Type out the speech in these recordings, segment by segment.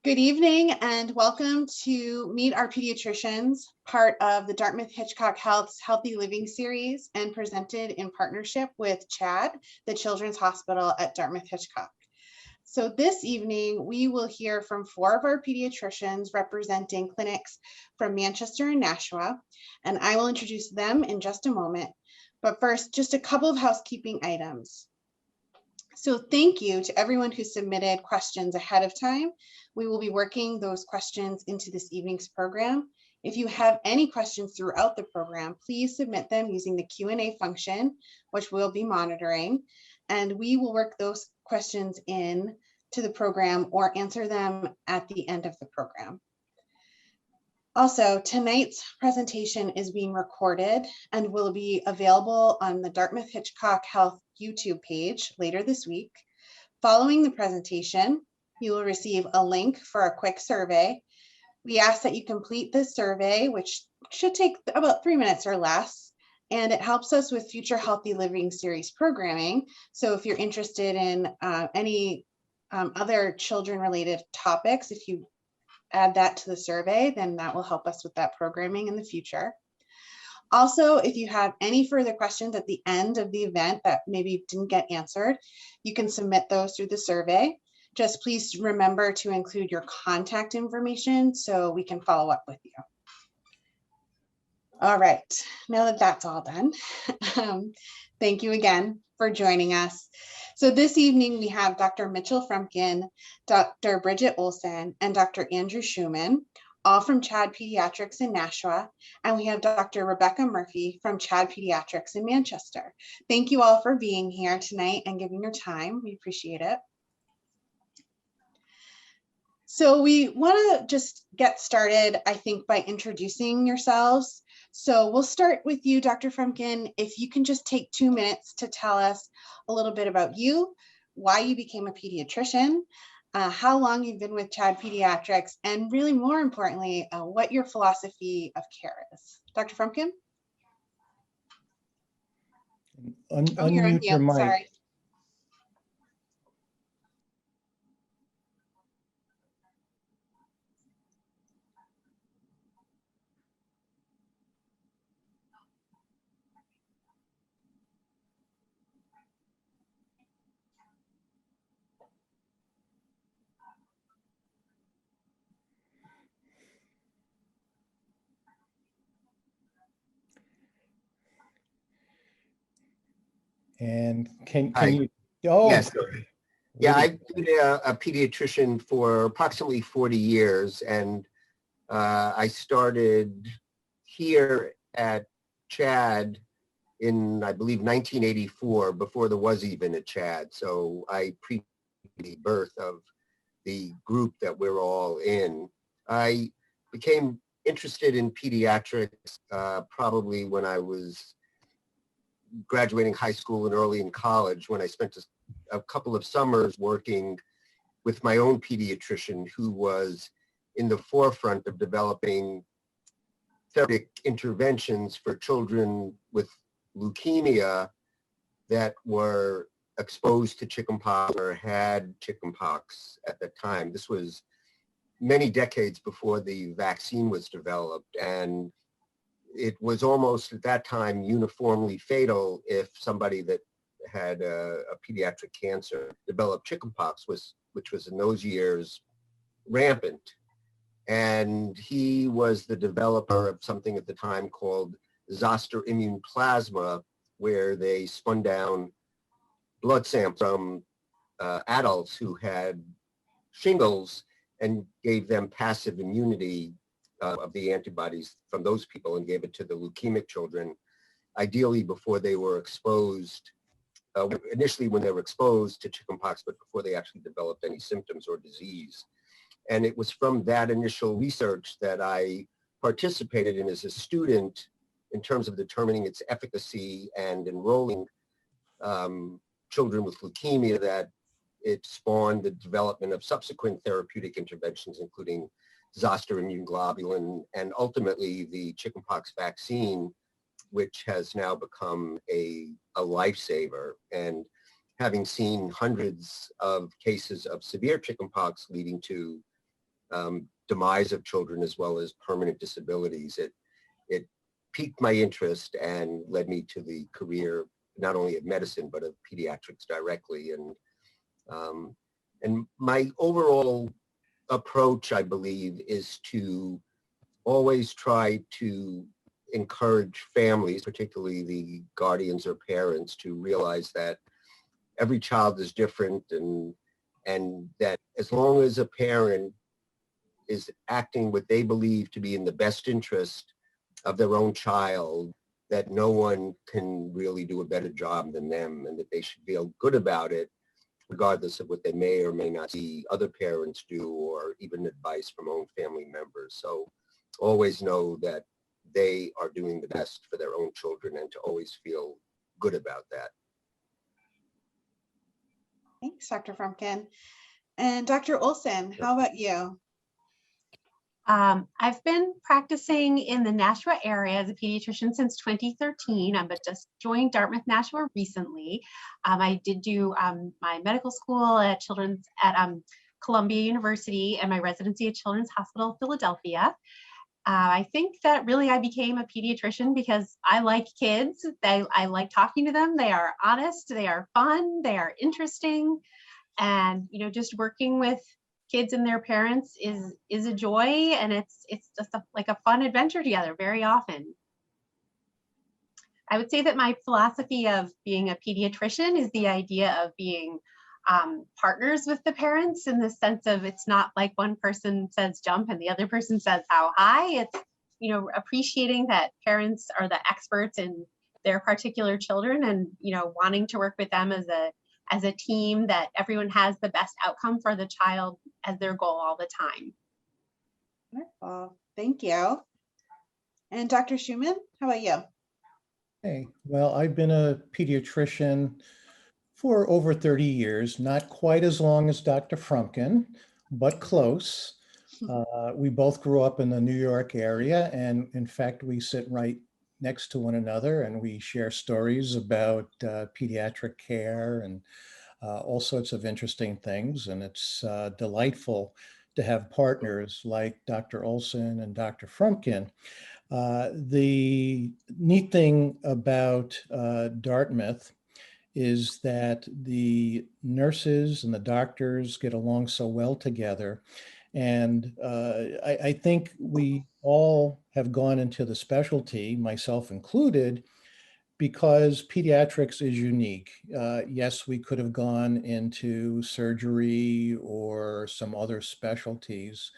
Good evening and welcome to Meet Our Pediatricians, part of the Dartmouth-Hitchcock Health's Healthy Living series and presented in partnership with CHAD, the Children's Hospital at Dartmouth-Hitchcock. So this evening, we will hear from 4 of our pediatricians representing clinics from Manchester and Nashua, and I will introduce them in just a moment. But first, just a couple of housekeeping items. So thank you to everyone who submitted questions ahead of time. We will be working those questions into this evening's program. If you have any questions throughout the program, please submit them using the Q&A function, which we'll be monitoring, and we will work those questions in to the program or answer them at the end of the program. Also, tonight's presentation is being recorded and will be available on the Dartmouth-Hitchcock Health YouTube page later this week. Following the presentation, you will receive a link for a quick survey. We ask that you complete this survey, which should take about 3 minutes or less, and it helps us with future Healthy Living series programming. So if you're interested in any other children-related topics, if you add that to the survey, then that will help us with that programming in the future. Also, if you have any further questions at the end of the event that maybe didn't get answered, you can submit those through the survey. Just please remember to include your contact information so we can follow up with you. All right, now that that's all done, thank you again for joining us. So this evening we have Dr. Mitchell Frumkin, Dr. Bridget Olsen, and Dr. Andrew Schuman, all from CHAD Pediatrics in Nashua, and we have Dr. Rebecca Murphy from CHAD Pediatrics in Manchester. Thank you all for being here tonight and giving your time. We appreciate it. So we want to just get started, I think, by introducing yourselves. So we'll start with you, Dr. Frumkin. If you can just take 2 minutes to tell us a little bit about you, why you became a pediatrician, how long you've been with CHAD Pediatrics, and really more importantly, what your philosophy of care is. Dr. Frumkin? Unmute your mic. Sorry. And can Hi. you? Oh, Yes. Yeah, I've been a pediatrician for approximately 40 years, and I started here at CHAD in, I believe, 1984, before there was even a CHAD. So I predated the birth of the group that we're all in. I became interested in pediatrics probably when I was graduating high school and early in college, when I spent a couple of summers working with my own pediatrician who was in the forefront of developing therapeutic interventions for children with leukemia that were exposed to chickenpox or had chickenpox at the time. This was many decades before the vaccine was developed, and it was almost at that time uniformly fatal if somebody that had a pediatric cancer developed chickenpox, which was in those years rampant. And he was the developer of something at the time called zoster immune plasma, where they spun down blood samples from adults who had shingles and gave them passive immunity of the antibodies from those people and gave it to the leukemic children, ideally before they were exposed, initially when they were exposed to chickenpox, but before they actually developed any symptoms or disease. And it was from that initial research that I participated in as a student in terms of determining its efficacy and enrolling children with leukemia that it spawned the development of subsequent therapeutic interventions, including zoster immune globulin, and ultimately the chickenpox vaccine, which has now become a lifesaver. And having seen hundreds of cases of severe chickenpox leading to demise of children as well as permanent disabilities. It piqued my interest and led me to the career not only of medicine but of pediatrics directly. And my overall approach, I believe, is to always try to encourage families, particularly the guardians or parents, to realize that every child is different, and that as long as a parent is acting what they believe to be in the best interest of their own child, that no one can really do a better job than them, and that they should feel good about it, regardless of what they may or may not see other parents do, or even advice from own family members. So always know that they are doing the best for their own children, and to always feel good about that. Thanks, Dr. Frumkin. And Dr. Olsen, how about you? I've been practicing in the Nashua area as a pediatrician since 2013, but just joined Dartmouth-Nashua recently. I did do my medical school at Columbia University and my residency at Children's Hospital of Philadelphia. I think that really I became a pediatrician because I like kids. I like talking to them. They are honest, they are fun, they are interesting. And, just working with kids and their parents is a joy, and it's just like a fun adventure together very often. I would say that my philosophy of being a pediatrician is the idea of being partners with the parents, in the sense of it's not like one person says jump and the other person says how high. It's, appreciating that parents are the experts in their particular children, and, wanting to work with them as a team, that everyone has the best outcome for the child as their goal all the time. Wonderful, thank you. And Dr. Schuman, how about you? Hey, well, I've been a pediatrician for over 30 years, not quite as long as Dr. Frumkin, but close. We both grew up in the New York area, and in fact, we sit right next to one another, and we share stories about pediatric care and all sorts of interesting things. And it's delightful to have partners like Dr. Olsen and Dr. Frumkin. The neat thing about Dartmouth is that the nurses and the doctors get along so well together. And I think we all have gone into the specialty, myself included, because pediatrics is unique. Yes, we could have gone into surgery or some other specialties,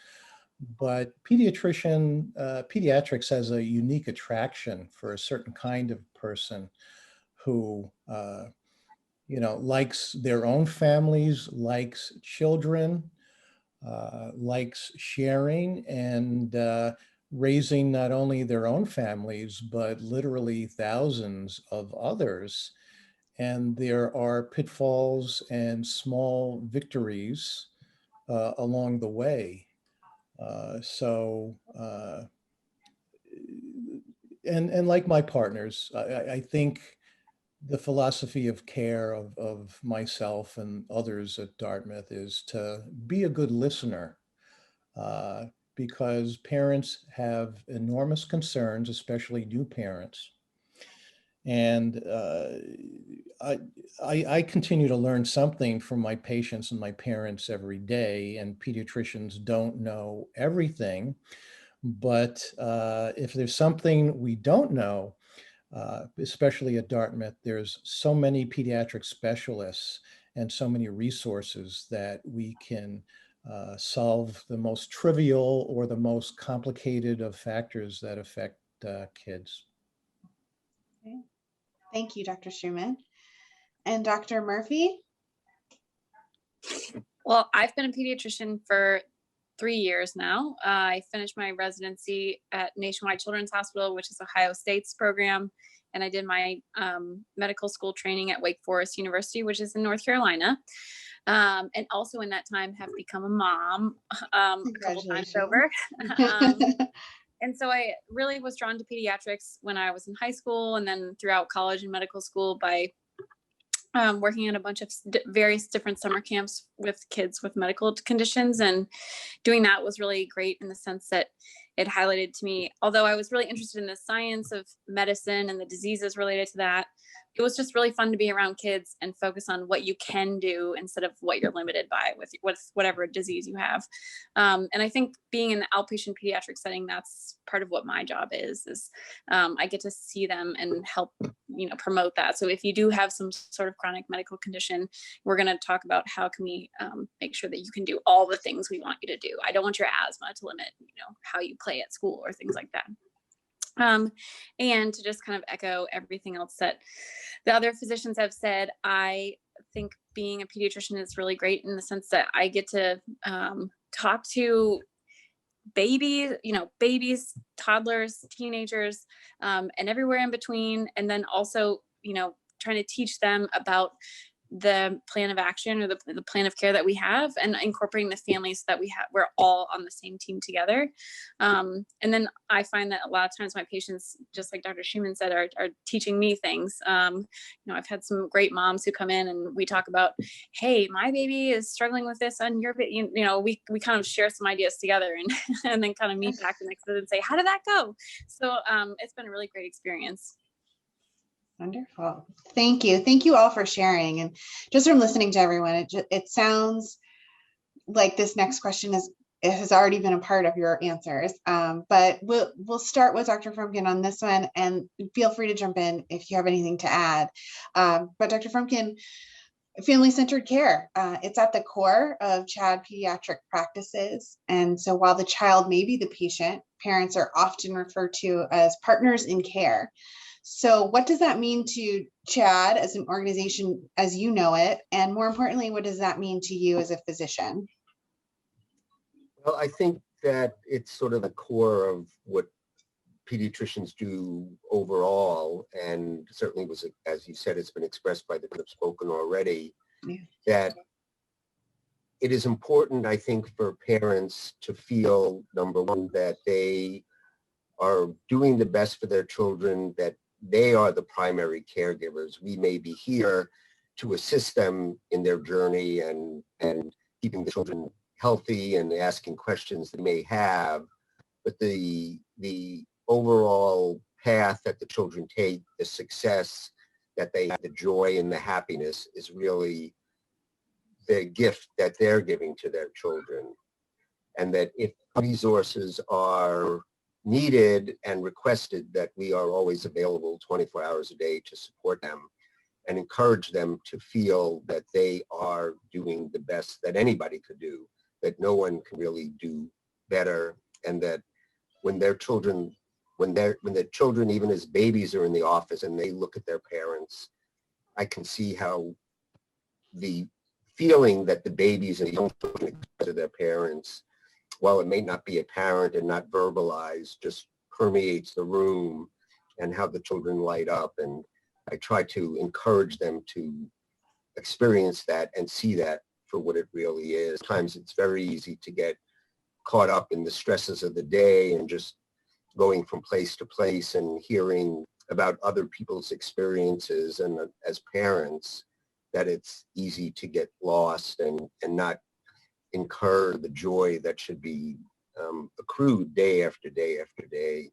but pediatrics has a unique attraction for a certain kind of person who likes their own families, likes children, likes sharing, and raising not only their own families, but literally thousands of others. And there are pitfalls and small victories along the way. And like my partners, I think the philosophy of care of myself and others at Dartmouth is to be a good listener, because parents have enormous concerns, especially new parents. And I continue to learn something from my patients and my parents every day, and pediatricians don't know everything. But if there's something we don't know, especially at Dartmouth, there's so many pediatric specialists and so many resources that we can solve the most trivial or the most complicated of factors that affect kids. Okay. Thank you, Dr. Schuman. And Dr. Murphy? Well, I've been a pediatrician for 3 years now. I finished my residency at Nationwide Children's Hospital, which is Ohio State's program, and I did my medical school training at Wake Forest University, which is in North Carolina. And also in that time have become a mom a couple times over. And so I really was drawn to pediatrics when I was in high school, and then throughout college and medical school by working in a bunch of various different summer camps with kids with medical conditions, and doing that was really great in the sense that it highlighted to me, although I was really interested in the science of medicine and the diseases related to that, it was just really fun to be around kids and focus on what you can do instead of what you're limited by with whatever disease you have. And I think being in the outpatient pediatric setting, that's part of what my job is I get to see them and help, promote that. So if you do have some sort of chronic medical condition, we're going to talk about how can we make sure that you can do all the things we want you to do. I don't want your asthma to limit, how you play at school or things like that. And to just kind of echo everything else that the other physicians have said, I think being a pediatrician is really great in the sense that I get to talk to babies, toddlers, teenagers, and everywhere in between. And then also, trying to teach them about the plan of action or the plan of care that we have, and incorporating the families that we have. We're all on the same team together. And then I find that a lot of times my patients, just like Dr. Schuman said, are teaching me things. I've had some great moms who come in and we talk about, hey, my baby is struggling with this on your baby. We kind of share some ideas together and, and then kind of meet back the next day and say, how did that go? So it's been a really great experience. Wonderful. Thank you. Thank you all for sharing. And just from listening to everyone, it sounds like this next question has already been a part of your answers. But we'll start with Dr. Frumkin on this one, and feel free to jump in if you have anything to add. But Dr. Frumkin, family-centered care, it's at the core of CHAD pediatric practices. And so while the child may be the patient, parents are often referred to as partners in care. So what does that mean to CHAD as an organization as you know it? And more importantly, what does that mean to you as a physician? Well, I think that it's sort of the core of what pediatricians do overall, and certainly was, as you said, it's been expressed by the people who've spoken already, that it is important, I think, for parents to feel, number one, that they are doing the best for their children, that they are the primary caregivers. We may be here to assist them in their journey and keeping the children healthy and asking questions they may have, but the overall path that the children take, the success that they have, the joy and the happiness is really the gift that they're giving to their children. And that if resources are needed and requested, that we are always available 24 hours a day to support them and encourage them to feel that they are doing the best that anybody could do, that no one can really do better, and that when their children, when the children, even as babies, are in the office and they look at their parents, I can see how the feeling that the babies and the young children express to their parents, while it may not be apparent and not verbalized, just permeates the room, and how the children light up. And I try to encourage them to experience that and see that for what it really is. Sometimes it's very easy to get caught up in the stresses of the day and just going from place to place and hearing about other people's experiences, and as parents, that it's easy to get lost and not incur the joy that should be accrued day after day after day,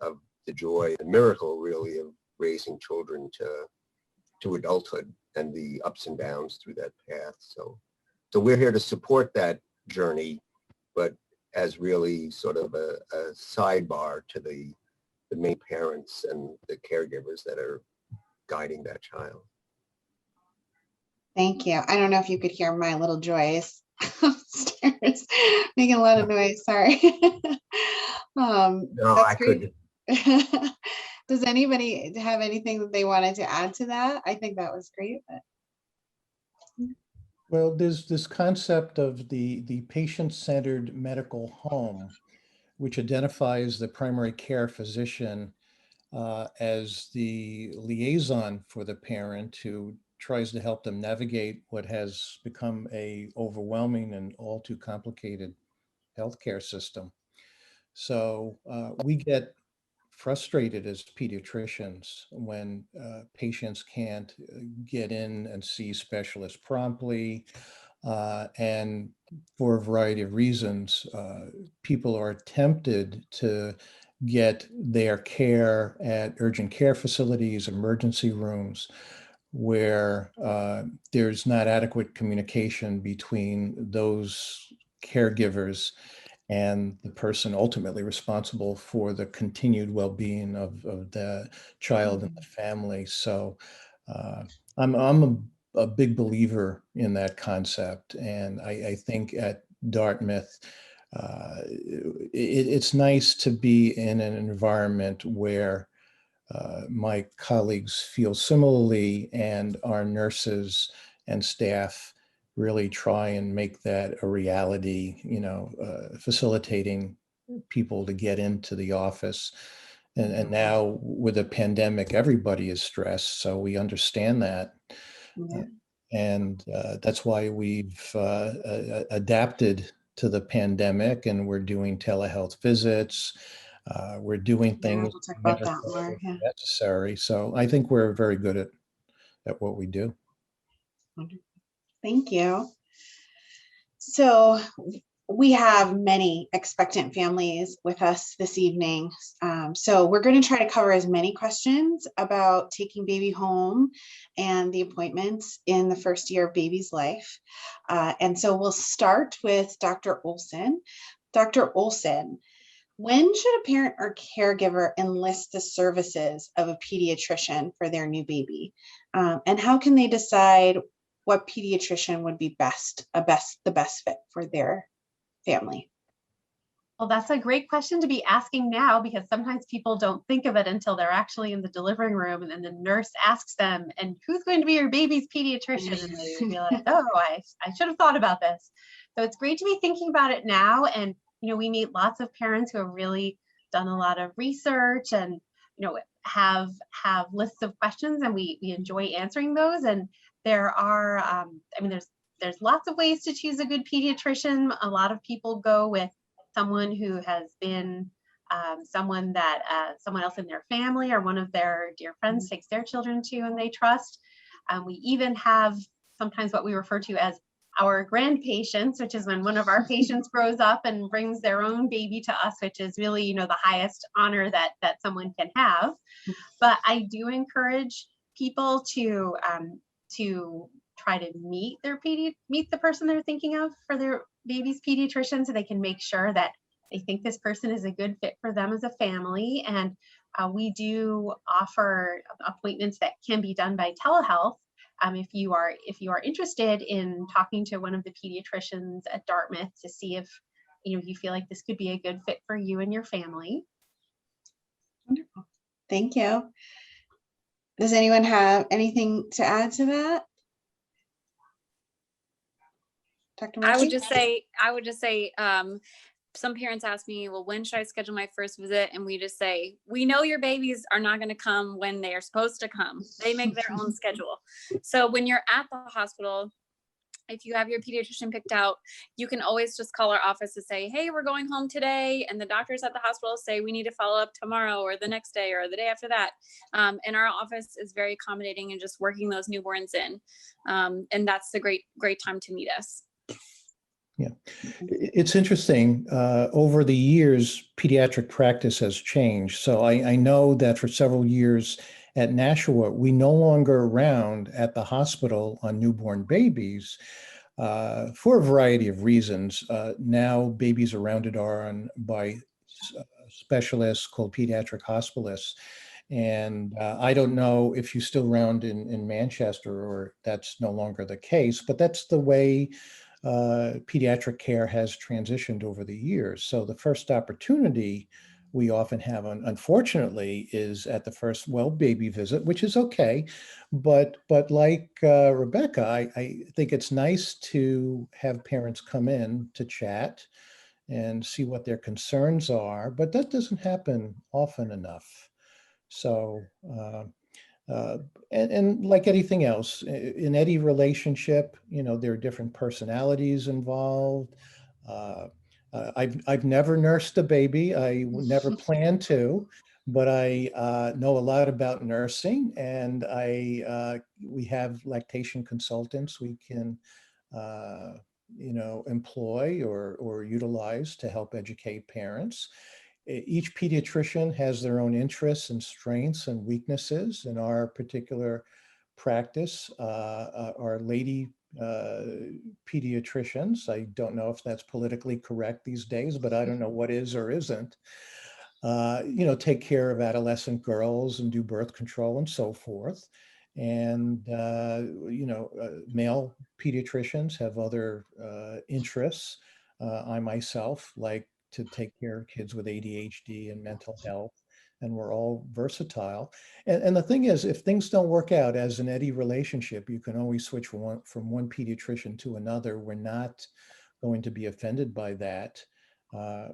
of the joy, the miracle really of raising children to adulthood and the ups and downs through that path. So we're here to support that journey, but as really sort of a sidebar to the main parents and the caregivers that are guiding that child. Thank you. I don't know if you could hear my little Joyce upstairs making a lot of noise. Sorry. No, I couldn't. Does anybody have anything that they wanted to add to that? I think that was great. But... Well, there's this concept of the patient-centered medical home, which identifies the primary care physician as the liaison for the parent, who tries to help them navigate what has become a overwhelming and all too complicated healthcare system. So we get frustrated as pediatricians when patients can't get in and see specialists promptly. And for a variety of reasons, people are tempted to get their care at urgent care facilities, emergency rooms, where there's not adequate communication between those caregivers and the person ultimately responsible for the continued well-being of the child and the family. So I'm a big believer in that concept. And I think at Dartmouth, it's nice to be in an environment where my colleagues feel similarly, and our nurses and staff really try and make that a reality, facilitating people to get into the office. And now with a pandemic, everybody is stressed, so we understand that. Yeah. And that's why we've adapted to the pandemic, and we're doing telehealth visits. We're doing things We'll talk about that more. Yeah. necessary. So I think we're very good at what we do. Thank you. So we have many expectant families with us this evening. So we're going to try to cover as many questions about taking baby home and the appointments in the first year of baby's life. And so we'll start with Dr. Olsen. Dr. Olsen, when should a parent or caregiver enlist the services of a pediatrician for their new baby? And how can they decide what pediatrician would be the best fit for their family? Well, that's a great question to be asking now, because sometimes people don't think of it until they're actually in the delivering room, and then the nurse asks them, and who's going to be your baby's pediatrician? And they realize, oh, I should have thought about this. So it's great to be thinking about it now. And, we meet lots of parents who have really done a lot of research and, have lists of questions, and we enjoy answering those. And there are, there's lots of ways to choose a good pediatrician. A lot of people go with someone who has been someone else in their family or one of their dear friends takes their children to and they trust. We even have sometimes what we refer to as our grand patients, which is when one of our patients grows up and brings their own baby to us, which is really, the highest honor that someone can have. But I do encourage people to try to meet the person they're thinking of for their baby's pediatrician, so they can make sure that they think this person is a good fit for them as a family. And we do offer appointments that can be done by telehealth. If you are interested in talking to one of the pediatricians at Dartmouth to see if you feel like this could be a good fit for you and your family. Wonderful. Thank you. Does anyone have anything to add to that? Dr. Murphy? I would just say, some parents ask me, well, when should I schedule my first visit? And we just say, we know your babies are not going to come when they are supposed to come. They make their own schedule. So when you're at the hospital, if you have your pediatrician picked out, you can always just call our office to say, hey, we're going home today. And the doctors at the hospital say, we need to follow up tomorrow or the next day or the day after that. And our office is very accommodating and just working those newborns in. And that's the great time to meet us. Yeah, it's interesting. Over the years, pediatric practice has changed. So I know that for several years at Nashua, we no longer round at the hospital on newborn babies for a variety of reasons. Now babies are rounded by specialists called pediatric hospitalists. And I don't know if you still round in Manchester or that's no longer the case, but that's the way pediatric care has transitioned over the years. So the first opportunity we often have, unfortunately, is at the first baby visit, which is okay. But like Rebecca, I think it's nice to have parents come in to chat and see what their concerns are, but that doesn't happen often enough. So, and like anything else, in any relationship, there are different personalities involved. I've never nursed a baby. I never plan to, but I know a lot about nursing, and we have lactation consultants we can employ or utilize to help educate parents. Each pediatrician has their own interests and strengths and weaknesses. In our particular practice, our lady pediatricians, I don't know if that's politically correct these days, but I don't know what is or isn't, take care of adolescent girls and do birth control and so forth. And, male pediatricians have other interests. I myself like to take care of kids with ADHD and mental health, and we're all versatile. And the thing is, if things don't work out as an Eddie relationship, you can always switch from one pediatrician to another. We're not going to be offended by that.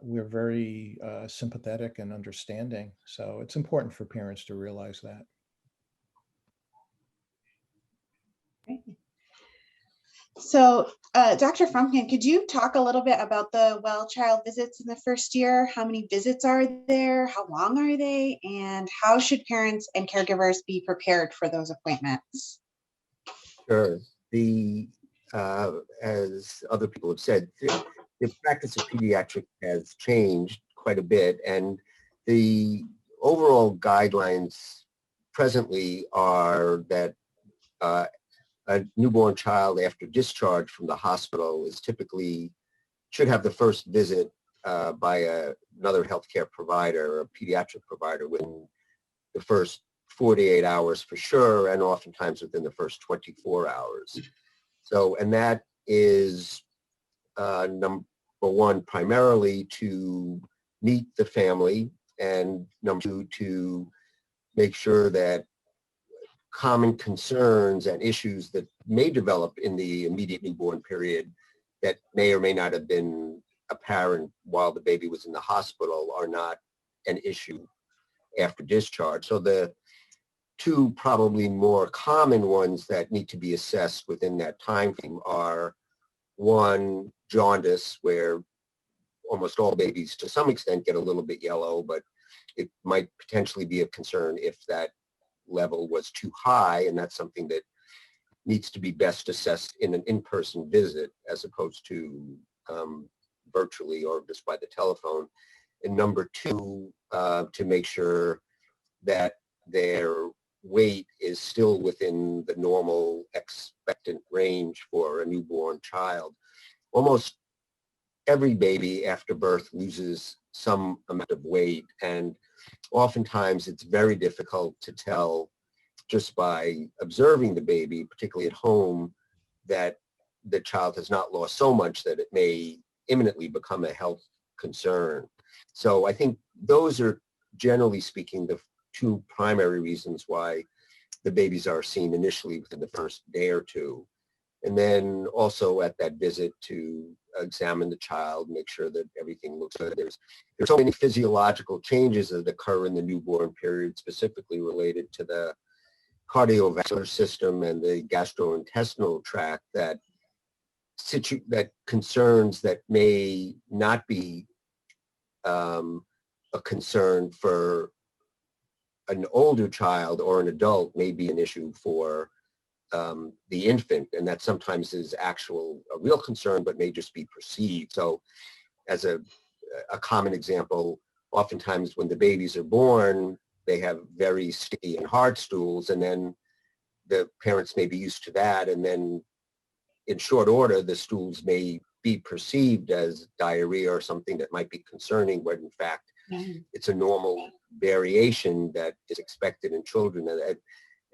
We're very sympathetic and understanding. So it's important for parents to realize that. Great. So, Dr. Frumkin, could you talk a little bit about the well child visits in the first year? How many visits are there? How long are they? And how should parents and caregivers be prepared for those appointments? Sure. As other people have said, the practice of pediatric has changed quite a bit, and the overall guidelines presently are that a newborn child after discharge from the hospital should have the first visit by another healthcare provider, a pediatric provider, within the first 48 hours for sure, and oftentimes within the first 24 hours. So, and that is number one, primarily to meet the family, and number two, to make sure that common concerns and issues that may develop in the immediate newborn period that may or may not have been apparent while the baby was in the hospital are not an issue after discharge. So the two probably more common ones that need to be assessed within that time frame are, one, jaundice, where almost all babies to some extent get a little bit yellow, but it might potentially be of concern if that level was too high, and that's something that needs to be best assessed in an in-person visit as opposed to virtually or just by the telephone. And number two, to make sure that their weight is still within the normal expectant range for a newborn child. Almost every baby after birth loses some amount of weight, and oftentimes it's very difficult to tell just by observing the baby, particularly at home, that the child has not lost so much that it may imminently become a health concern. So I think those are, generally speaking, the two primary reasons why the babies are seen initially within the first day or two. And then also at that visit to examine the child, make sure that everything looks good. There's so many physiological changes that occur in the newborn period, specifically related to the cardiovascular system and the gastrointestinal tract, that concerns that may not be a concern for an older child or an adult may be an issue for the infant, and that sometimes is a real concern, but may just be perceived. So as a common example, oftentimes when the babies are born, they have very sticky and hard stools, and then the parents may be used to that, and then in short order, the stools may be perceived as diarrhea or something that might be concerning, when in fact it's a normal variation that is expected in children.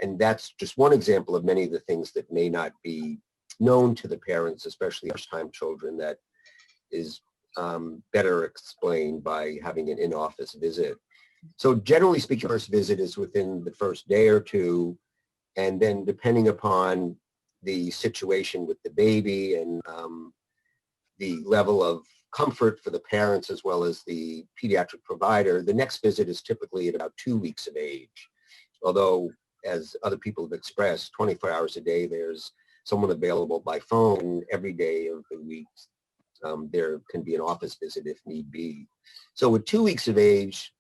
And that's just one example of many of the things that may not be known to the parents, especially first-time children, that is better explained by having an in-office visit. So generally speaking, first visit is within the first day or two, and then depending upon the situation with the baby and the level of comfort for the parents as well as the pediatric provider, the next visit is typically at about 2 weeks of age. Although, as other people have expressed, 24 hours a day, there's someone available by phone every day of the week. There can be an office visit if need be. So with 2 weeks of age,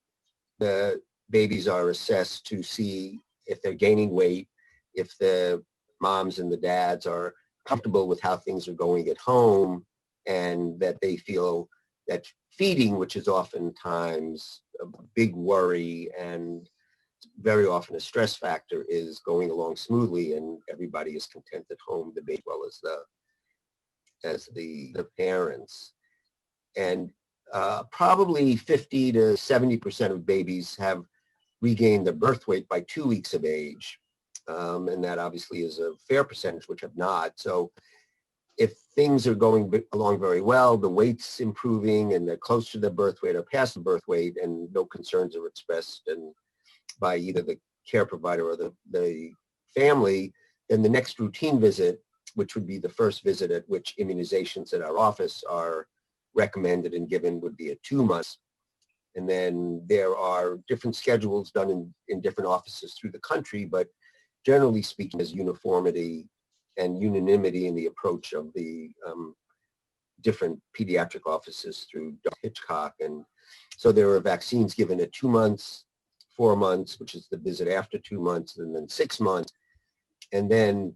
the babies are assessed to see if they're gaining weight, if the moms and the dads are comfortable with how things are going at home, and that they feel that feeding, which is oftentimes a big worry and very often a stress factor, is going along smoothly and everybody is content at home, the baby as well as the parents. And probably 50 to 70% of babies have regained their birth weight by 2 weeks of age. And that obviously is a fair percentage which have not. So if things are going along very well, the weight's improving and they're close to the birth weight or past the birth weight and no concerns are expressed and by either the care provider or the family, then the next routine visit, which would be the first visit at which immunizations at our office are recommended and given, would be at 2 months. And then there are different schedules done in different offices through the country, but generally speaking, there's uniformity and unanimity in the approach of the different pediatric offices through Hitchcock. And so there are vaccines given at 2 months, 4 months, which is the visit after 2 months, and then 6 months. And then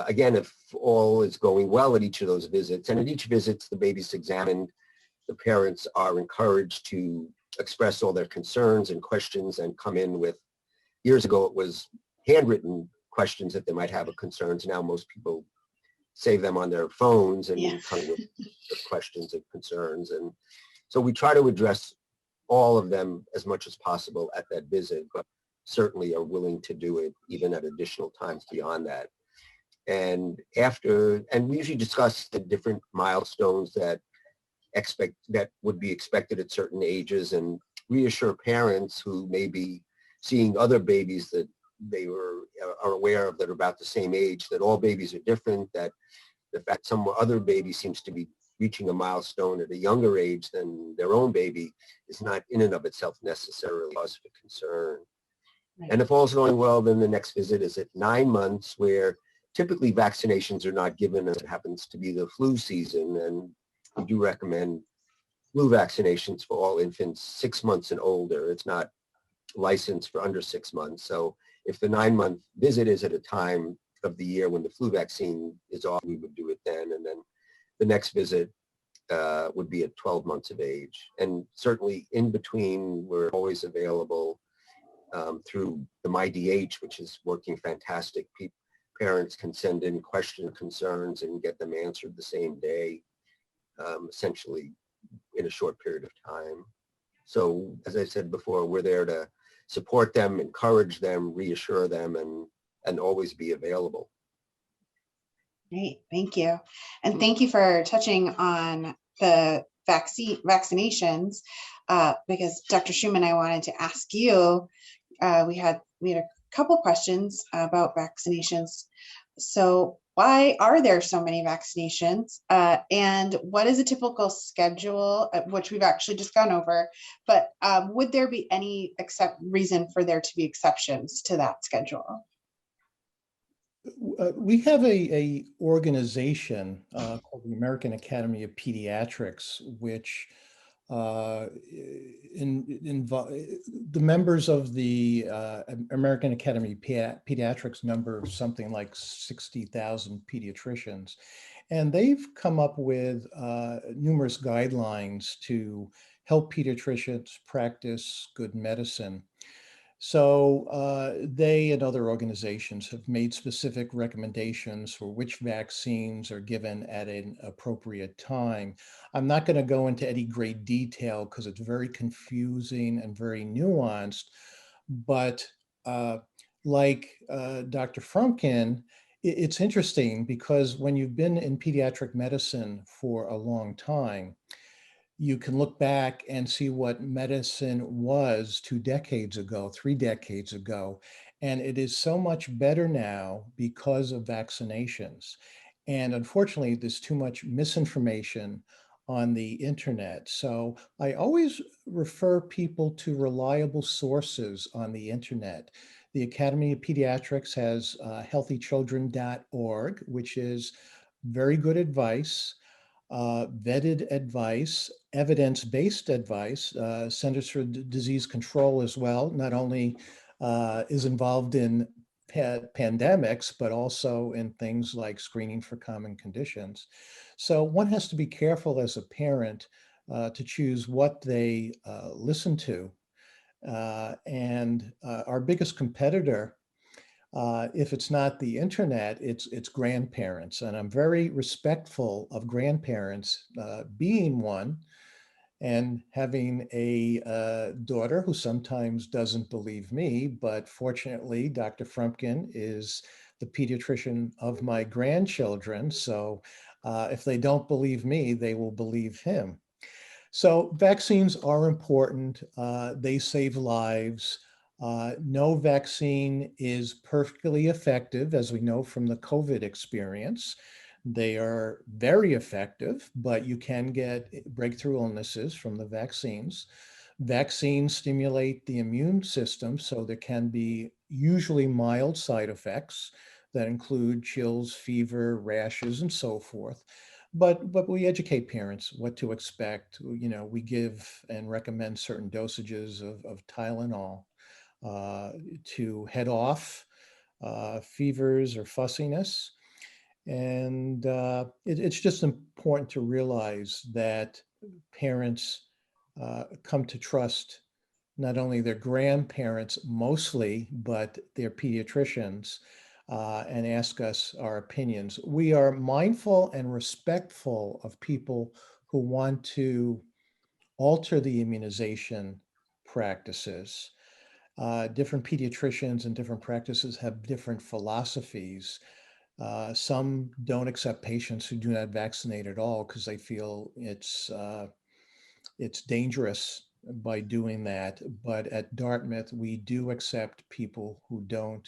again, if all is going well at each of those visits, and at each visit, the baby's examined, the parents are encouraged to express all their concerns and questions and come in with, years ago it was handwritten questions that they might have of concerns. Now most people save them on their phones and come with questions and concerns. And so we try to address all of them as much as possible at that visit, but certainly are willing to do it even at additional times beyond that. And we usually discuss the different milestones that would be expected at certain ages and reassure parents who may be seeing other babies that they are aware of that are about the same age, that all babies are different, that the fact some other baby seems to be reaching a milestone at a younger age than their own baby is not in and of itself necessarily cause for concern. Right. And if all's going well, then the next visit is at 9 months, where typically vaccinations are not given as it happens to be the flu season. And we do recommend flu vaccinations for all infants 6 months and older. It's not licensed for under 6 months. So if the 9-month visit is at a time of the year when the flu vaccine is off, we would do it then. And then the next visit would be at 12 months of age. And certainly in between, we're always available through the MyDH, which is working fantastic. Parents can send in questions, concerns, and get them answered the same day, essentially in a short period of time. So as I said before, we're there to support them, encourage them, reassure them, and always be available. Great, thank you. And thank you for touching on the vaccinations, because Dr. Schuman, I wanted to ask you, we had a couple questions about vaccinations. So why are there so many vaccinations? And what is a typical schedule, which we've actually just gone over, but would there be any reason for there to be exceptions to that schedule? We have a organization called the American Academy of Pediatrics, which the members of the American Academy of Pediatrics number something like 60,000 pediatricians. And they've come up with numerous guidelines to help pediatricians practice good medicine. So they and other organizations have made specific recommendations for which vaccines are given at an appropriate time. I'm not going to go into any great detail because it's very confusing and very nuanced, but like Dr. Frumkin, it's interesting because when you've been in pediatric medicine for a long time, you can look back and see what medicine was 2 decades ago, 3 decades ago, and it is so much better now because of vaccinations. And unfortunately, there's too much misinformation on the internet. So I always refer people to reliable sources on the internet. The Academy of Pediatrics has healthychildren.org, which is very good advice. vetted advice, evidence-based advice. Centers for Disease Control as well, not only is involved in pandemics, but also in things like screening for common conditions. So one has to be careful as a parent to choose what they listen to. And our biggest competitor, if it's not the internet, it's grandparents. And I'm very respectful of grandparents, being one and having a daughter who sometimes doesn't believe me, but fortunately, Dr. Frumkin is the pediatrician of my grandchildren. So if they don't believe me, they will believe him. So vaccines are important. They save lives. No vaccine is perfectly effective, as we know from the COVID experience. They are very effective, but you can get breakthrough illnesses from the vaccines. Vaccines stimulate the immune system, so there can be usually mild side effects that include chills, fever, rashes, and so forth. But we educate parents what to expect. You know, we give and recommend certain dosages of Tylenol to head off fevers or fussiness. And it's just important to realize that parents come to trust not only their grandparents mostly, but their pediatricians and ask us our opinions. We are mindful and respectful of people who want to alter the immunization practices. Different pediatricians and different practices have different philosophies. Some don't accept patients who do not vaccinate at all because they feel it's dangerous by doing that. But at Dartmouth, we do accept people who don't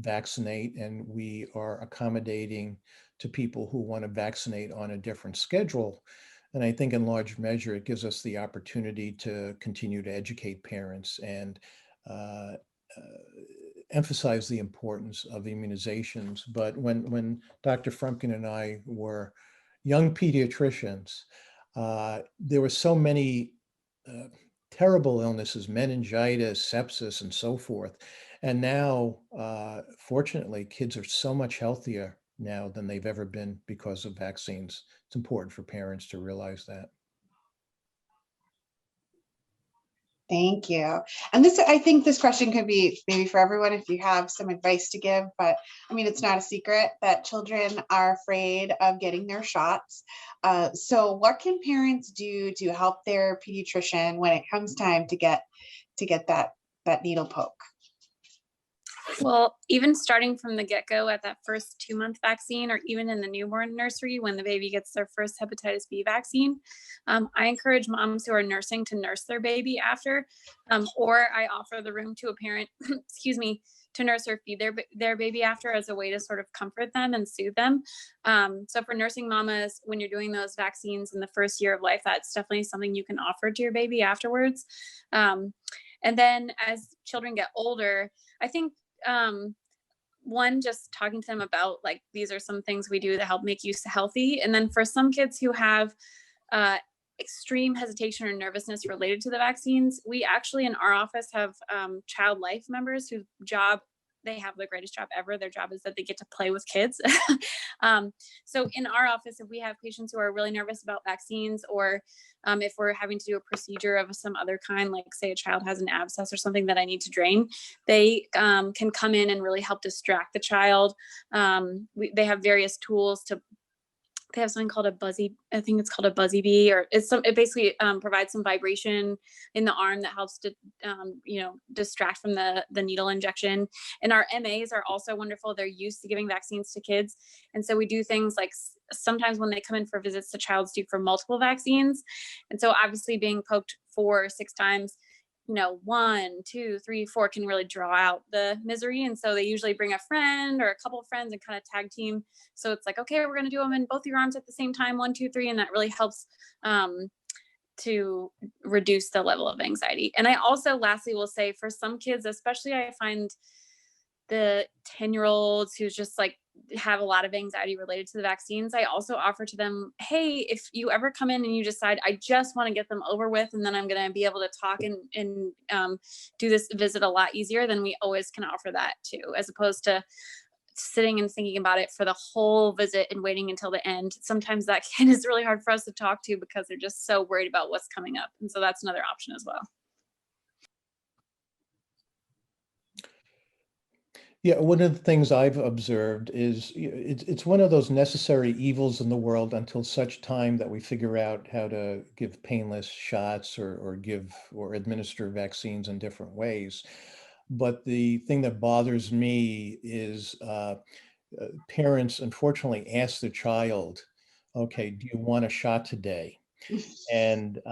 vaccinate, and we are accommodating to people who want to vaccinate on a different schedule. And I think in large measure, it gives us the opportunity to continue to educate parents and emphasize the importance of immunizations. But when Dr. Frumkin and I were young pediatricians, there were so many terrible illnesses, meningitis, sepsis, and so forth. And now, fortunately, kids are so much healthier now than they've ever been because of vaccines. It's important for parents to realize that. Thank you. And this, I think this question could be maybe for everyone if you have some advice to give, but I mean, it's not a secret that children are afraid of getting their shots. So what can parents do to help their pediatrician when it comes time to get that needle poke? Well, even starting from the get-go at that first 2-month vaccine, or even in the newborn nursery when the baby gets their first hepatitis B vaccine, I encourage moms who are nursing to nurse their baby after, or I offer the room to a parent, excuse me, to nurse or feed their baby after as a way to sort of comfort them and soothe them. So for nursing mamas, when you're doing those vaccines in the first year of life, that's definitely something you can offer to your baby afterwards. And then as children get older, I think one, just talking to them about like, these are some things we do to help make you healthy. And then for some kids who have extreme hesitation or nervousness related to the vaccines, we actually in our office have child life members whose job, they have the greatest job ever. Their job is that they get to play with kids. So in our office, if we have patients who are really nervous about vaccines, or if we're having to do a procedure of some other kind, like say a child has an abscess or something that I need to drain, they can come in and really help distract the child. They have various tools to, they have something called a buzzy, I think it's called a buzzy bee, or it basically provides some vibration in the arm that helps to, distract from the needle injection. And our MAs are also wonderful. They're used to giving vaccines to kids. And so we do things like sometimes when they come in for visits, the child's due for multiple vaccines. And so obviously being poked 4 or 6 times, 1, 2, 3, 4 can really draw out the misery. And so they usually bring a friend or a couple of friends and kind of tag team. So it's like, okay, we're going to do them in both your arms at the same time, 1, 2, 3. And that really helps to reduce the level of anxiety. And I also lastly will say for some kids, especially I find the 10-year-olds who's just like have a lot of anxiety related to the vaccines, I also offer to them, hey, if you ever come in and you decide, I just want to get them over with, and then I'm going to be able to talk and do this visit a lot easier, then we always can offer that too, as opposed to sitting and thinking about it for the whole visit and waiting until the end. Sometimes that kid is really hard for us to talk to because they're just so worried about what's coming up. And so that's another option as well. Yeah, one of the things I've observed is it's one of those necessary evils in the world until such time that we figure out how to give painless shots or give or administer vaccines in different ways. But the thing that bothers me is parents unfortunately ask the child, okay, do you want a shot today? And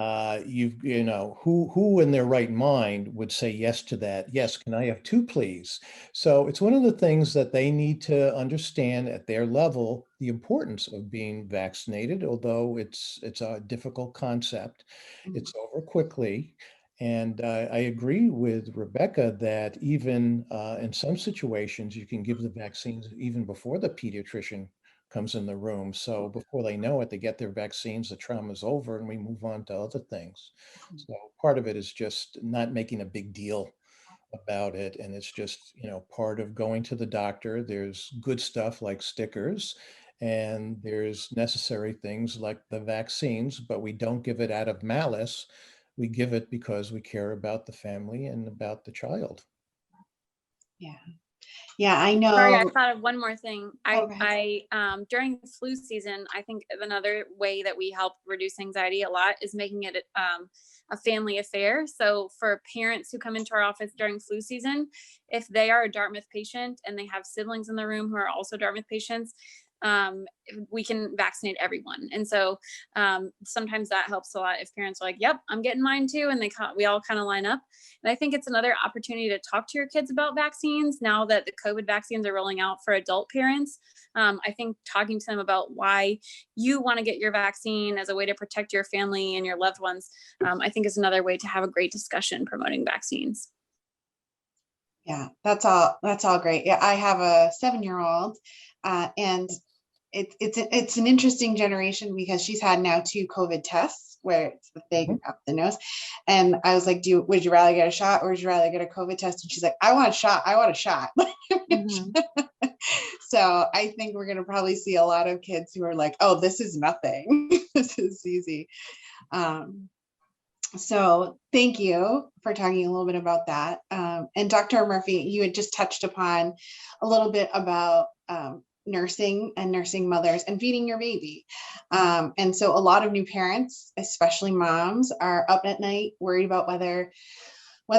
you know, who in their right mind would say yes to that? Yes, can I have two, please? So it's one of the things that they need to understand at their level, the importance of being vaccinated, although it's a difficult concept. It's over quickly. And I agree with Rebecca that even in some situations, you can give the vaccines even before the pediatrician comes in the room. So before they know it, they get their vaccines, the trauma's over, and we move on to other things. So part of it is just not making a big deal about it. And it's just, you know, part of going to the doctor. There's good stuff like stickers, and there's necessary things like the vaccines, but we don't give it out of malice. We give it because we care about the family and about the child. Yeah. Yeah, I know. Sorry, I thought of one more thing. Oh, go ahead. I during the flu season, I think another way that we help reduce anxiety a lot is making it a family affair. So for parents who come into our office during flu season, if they are a Dartmouth patient and they have siblings in the room who are also Dartmouth patients, we can vaccinate everyone. And so sometimes that helps a lot if parents are like, yep, I'm getting mine too. And we all kind of line up. And I think it's another opportunity to talk to your kids about vaccines now that the COVID vaccines are rolling out for adult parents. I think talking to them about why you want to get your vaccine as a way to protect your family and your loved ones, I think is another way to have a great discussion promoting vaccines. Yeah, that's all great. Yeah, I have a 7-year-old, and it's an interesting generation because she's had now 2 COVID tests where it's the thing up the nose. And I was like, would you rather get a shot or would you rather get a COVID test? And she's like, I want a shot. I want a shot. So I think we're going to probably see a lot of kids who are like, oh, this is nothing. This is easy. So thank you for talking a little bit about that. And Dr. Murphy, you had just touched upon a little bit about nursing and nursing mothers and feeding your baby. And so a lot of new parents, especially moms, are up at night worried about whether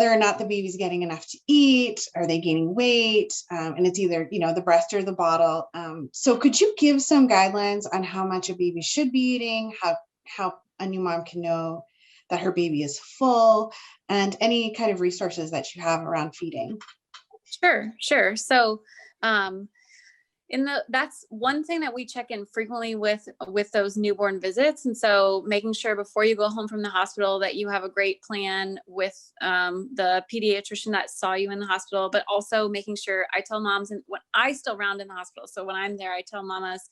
or not the baby's getting enough to eat. Are they gaining weight? And it's either, you know, the breast or the bottle. So could you give some guidelines on how much a baby should be eating, how a new mom can know that her baby is full, and any kind of resources that you have around feeding? Sure. So, that's one thing that we check in frequently with those newborn visits. And so making sure before you go home from the hospital that you have a great plan with the pediatrician that saw you in the hospital, but also making sure I tell moms, and when I still round in the hospital, so when I'm there, I tell mamas,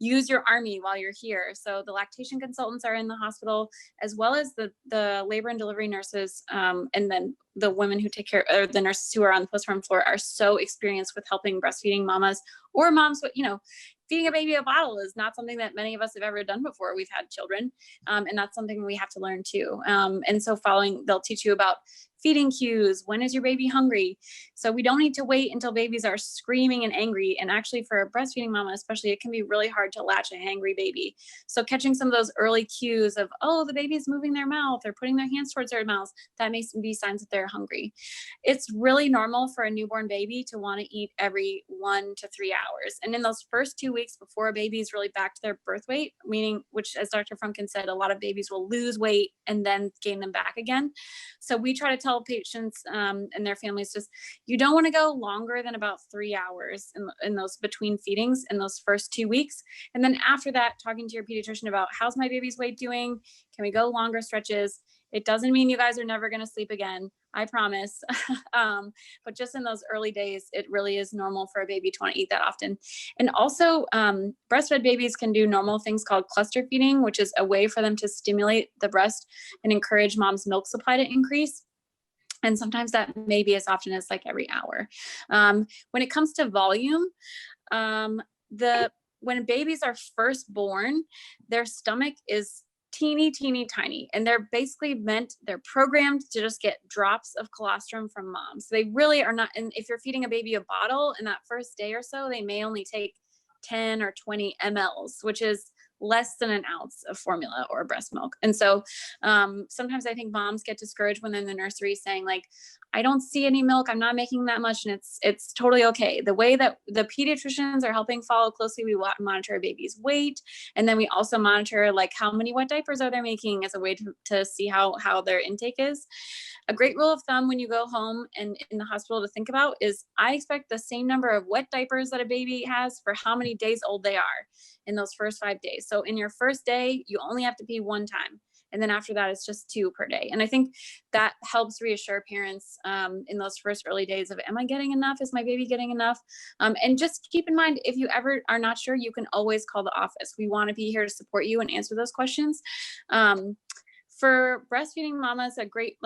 use your army while you're here. So the lactation consultants are in the hospital, as well as the labor and delivery nurses, and then the women who take care, or the nurses who are on the postpartum floor, are so experienced with helping breastfeeding mamas or moms. You know, feeding a baby a bottle is not something that many of us have ever done before. We've had children, and that's something we have to learn too. And so they'll teach you about feeding cues. When is your baby hungry? So we don't need to wait until babies are screaming and angry. And actually for a breastfeeding mama, especially, it can be really hard to latch a hangry baby. So catching some of those early cues of, oh, the baby's moving their mouth or putting their hands towards their mouths, that may be signs that they're hungry. It's really normal for a newborn baby to want to eat every 1 to 3 hours. And in those first 2 weeks before a baby is really back to their birth weight, meaning, which as Dr. Frumkin said, a lot of babies will lose weight and then gain them back again. So we try to tell patients and their families, just, you don't want to go longer than about 3 hours in those between feedings in those first 2 weeks. And then after that, talking to your pediatrician about, how's my baby's weight doing? Can we go longer stretches? It doesn't mean you guys are never going to sleep again, I promise. But just in those early days, it really is normal for a baby to want to eat that often. And also breastfed babies can do normal things called cluster feeding, which is a way for them to stimulate the breast and encourage mom's milk supply to increase. And sometimes that may be as often as like every hour. When it comes to volume, when babies are first born, their stomach is teeny tiny, and they're programmed to just get drops of colostrum from mom. So they really are not, and if you're feeding a baby a bottle in that first day or so, they may only take 10 or 20 mLs, which is less than an ounce of formula or breast milk. And so sometimes I think moms get discouraged when they're in the nursery saying like, I don't see any milk, I'm not making that much, and it's totally okay. The way that the pediatricians are helping follow closely, we monitor a baby's weight, and then we also monitor like how many wet diapers are they making as a way to see how their intake is. A great rule of thumb when you go home and in the hospital to think about is I expect the same number of wet diapers that a baby has for how many days old they are in those first 5 days. So in your first day, you only have to pee one time. And then after that, it's just 2 per day. And I think that helps reassure parents in those first early days of, am I getting enough? Is my baby getting enough? And just keep in mind, if you ever are not sure, you can always call the office. We want to be here to support you and answer those questions. For breastfeeding mamas, a great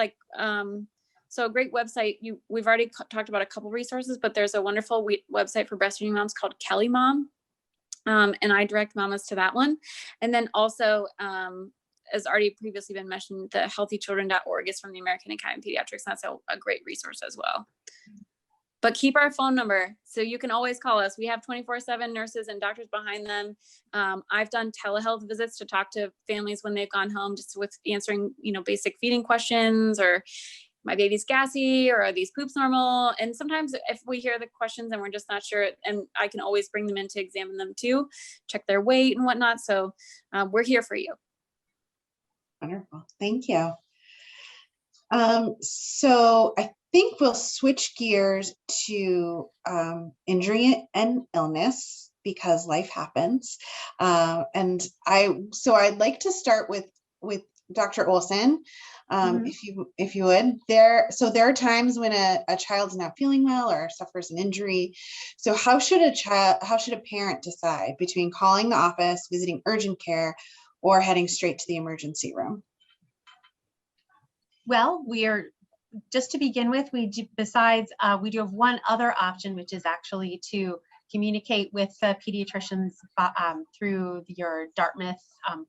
so a great website, we've already talked about a couple resources, but there's a wonderful website for breastfeeding moms called Kelly Mom. And I direct mamas to that one. And then also, as already previously been mentioned, the healthychildren.org is from the American Academy of Pediatrics. That's a great resource as well. But keep our phone number so you can always call us. We have 24/7 nurses and doctors behind them. I've done telehealth visits to talk to families when they've gone home, just with answering, basic feeding questions, or my baby's gassy, or are these poops normal? And sometimes if we hear the questions and we're just not sure, and I can always bring them in to examine them too, check their weight and whatnot. So we're here for you. Wonderful. Thank you. So I think we'll switch gears to injury and illness, because life happens. And I'd like to start with Dr. Olsen, if you would. There are times when a child's not feeling well or suffers an injury. So how should a parent decide between calling the office, visiting urgent care, or heading straight to the emergency room? Well, just to begin with, we do have one other option, which is actually to communicate with the pediatricians through your Dartmouth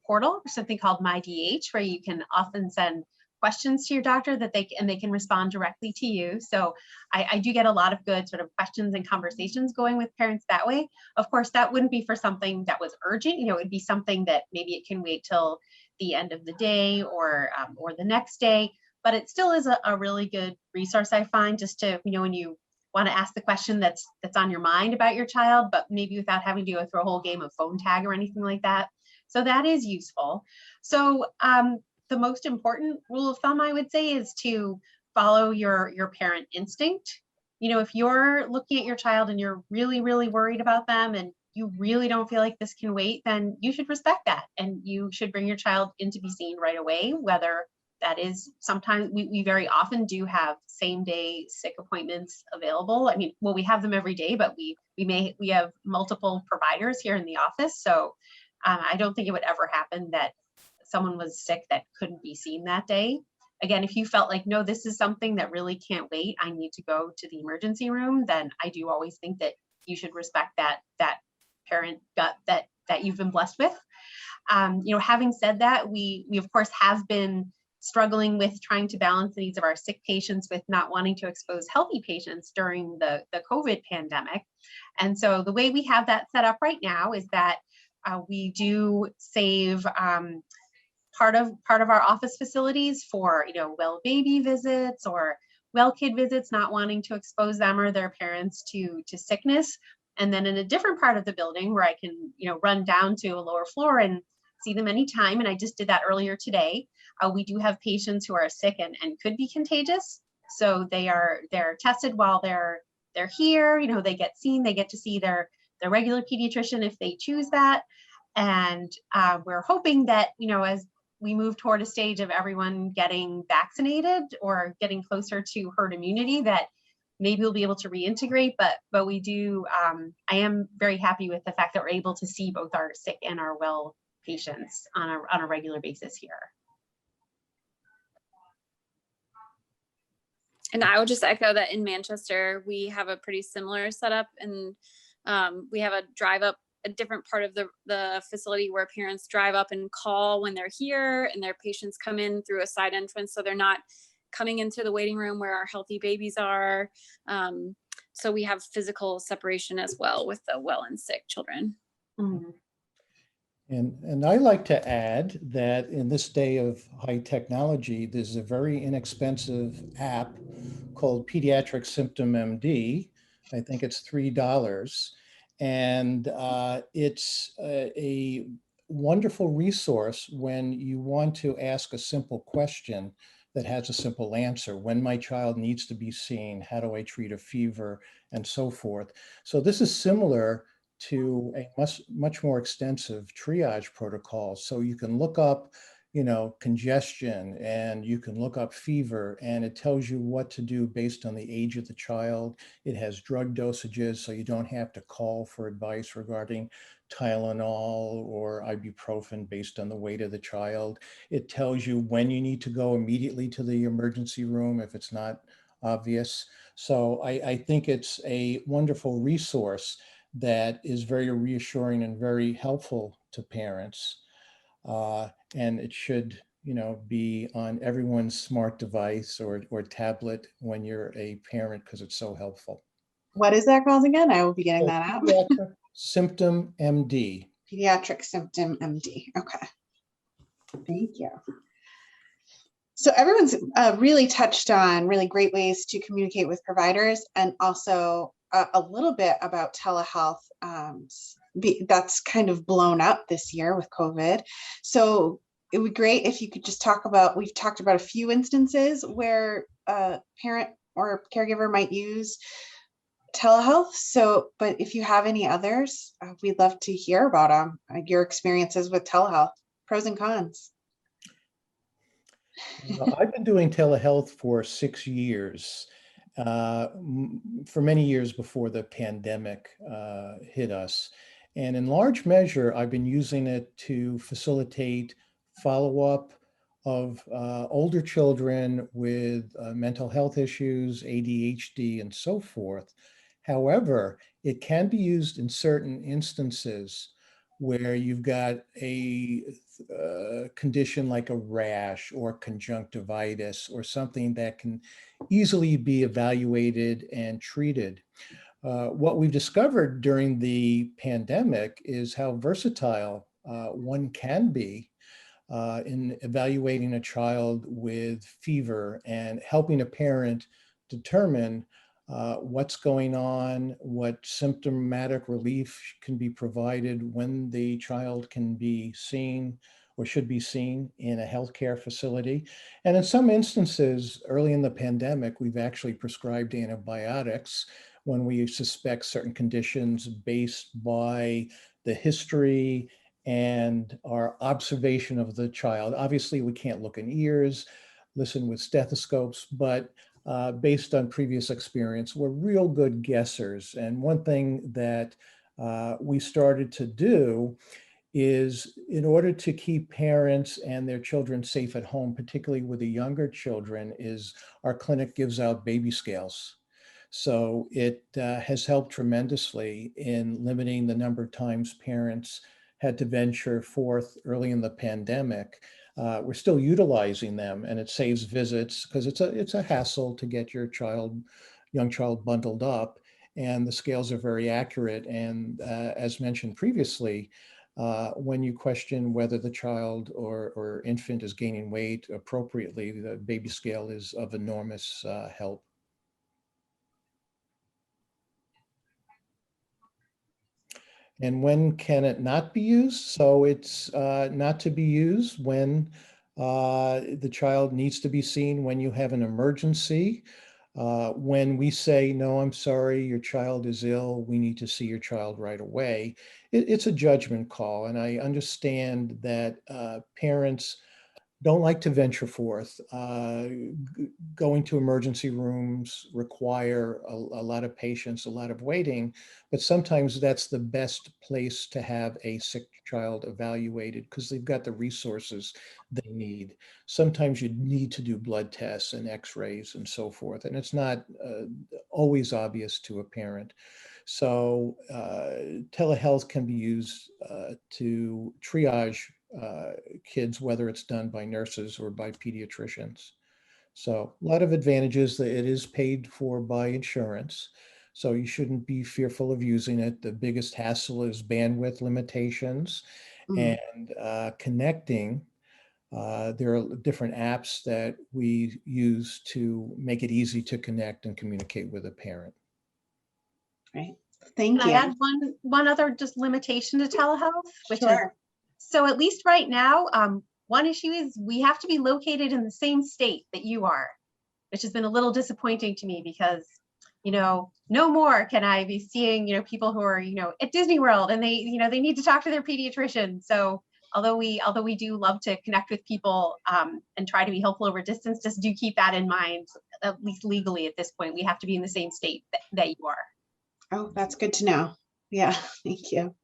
portal, something called MyDH, where you can often send questions to your doctor that they can respond directly to you. So I do get a lot of good sort of questions and conversations going with parents that way. Of course, that wouldn't be for something that was urgent. It would be something that maybe it can wait till the end of the day or the next day. But it still is a really good resource, I find, just to, when you want to ask the question that's on your mind about your child, but maybe without having to go through a whole game of phone tag or anything like that. So that is useful. So the most important rule of thumb, I would say, is to follow your parent instinct. If you're looking at your child and you're really, really worried about them and you really don't feel like this can wait, then you should respect that. And you should bring your child in to be seen right away, whether that is, sometimes we very often do have same day sick appointments available. I mean, well, we have them every day, but we have multiple providers here in the office. So I don't think it would ever happen that someone was sick that couldn't be seen that day. Again, if you felt like, no, this is something that really can't wait, I need to go to the emergency room, then I do always think that you should respect that parent gut that you've been blessed with. Having said that, we of course have been struggling with trying to balance the needs of our sick patients with not wanting to expose healthy patients during the COVID pandemic. And so the way we have that set up right now is that we do save part of our office facilities for, well baby visits or well kid visits, not wanting to expose them or their parents to sickness. And then in a different part of the building where I can, run down to a lower floor and see them anytime. And I just did that earlier today. We do have patients who are sick and could be contagious. So they're tested while they're here. They get seen, they get to see their regular pediatrician if they choose that. And we're hoping that, as we move toward a stage of everyone getting vaccinated or getting closer to herd immunity, that maybe we'll be able to reintegrate, but we do, I am very happy with the fact that we're able to see both our sick and our well patients on a regular basis here. And I would just echo that in Manchester, we have a pretty similar setup, and we have a different part of the facility where parents drive up and call when they're here, and their patients come in through a side entrance. So they're not coming into the waiting room where our healthy babies are. So we have physical separation as well with the well and sick children. Mm-hmm. And I like to add that in this day of high technology, there's a very inexpensive app called Pediatric Symptom MD. I think it's $3. And it's a wonderful resource when you want to ask a simple question that has a simple answer. When my child needs to be seen, how do I treat a fever, and so forth. So this is similar to a much more extensive triage protocol. So you can look up, congestion, and you can look up fever, and it tells you what to do based on the age of the child. It has drug dosages, so you don't have to call for advice regarding Tylenol or ibuprofen based on the weight of the child. It tells you when you need to go immediately to the emergency room if it's not obvious. So I think it's a wonderful resource that is very reassuring and very helpful to parents. And it should, be on everyone's smart device or tablet when you're a parent, because it's so helpful. What is that called again? I will be getting that out. Pediatric Symptom MD. Pediatric Symptom MD. Okay. Thank you. So everyone's really touched on really great ways to communicate with providers, and also a little bit about telehealth. That's kind of blown up this year with COVID. So it would be great if you could just talk about, we've talked about a few instances where a parent or caregiver might use telehealth. So, but if you have any others, we'd love to hear about them, your experiences with telehealth, pros and cons. I've been doing telehealth for 6 years, for many years before the pandemic hit us. And in large measure, I've been using it to facilitate follow-up of older children with mental health issues, ADHD, and so forth. However, it can be used in certain instances where you've got a condition like a rash or conjunctivitis or something that can easily be evaluated and treated. What we've discovered during the pandemic is how versatile one can be in evaluating a child with fever and helping a parent determine what's going on, what symptomatic relief can be provided, when the child can be seen or should be seen in a healthcare facility. And in some instances, early in the pandemic, we've actually prescribed antibiotics when we suspect certain conditions based by the history and our observation of the child. Obviously, we can't look in ears, listen with stethoscopes, but based on previous experience, we're real good guessers. And one thing that we started to do is, in order to keep parents and their children safe at home, particularly with the younger children, is our clinic gives out baby scales. So it has helped tremendously in limiting the number of times parents had to venture forth early in the pandemic. We're still utilizing them, and it saves visits because it's a hassle to get your young child bundled up, and the scales are very accurate. And as mentioned previously, when you question whether the child or infant is gaining weight appropriately, the baby scale is of enormous help. And when can it not be used? So it's not to be used when the child needs to be seen, when you have an emergency. When we say, no, I'm sorry, your child is ill, we need to see your child right away. It's a judgment call. And I understand that parents don't like to venture forth. Going to emergency rooms require a lot of patience, a lot of waiting, but sometimes that's the best place to have a sick child evaluated because they've got the resources they need. Sometimes you need to do blood tests and x-rays and so forth, and it's not always obvious to a parent. So telehealth can be used to triage kids, whether it's done by nurses or by pediatricians. So a lot of advantages. That it is paid for by insurance, so you shouldn't be fearful of using it. The biggest hassle is bandwidth limitations and connecting. There are different apps that we use to make it easy to connect and communicate with a parent. Right. Thank Can you. I add one other just limitation to telehealth, which is, Sure. so at least right now, one issue is we have to be located in the same state that you are, which has been a little disappointing to me because, no more can I be seeing, people who are, at Disney World and they, they need to talk to their pediatrician. So although we do love to connect with people and try to be helpful over distance, just do keep that in mind, at least legally at this point, we have to be in the same state that you are. Oh, that's good to know. Yeah, thank you.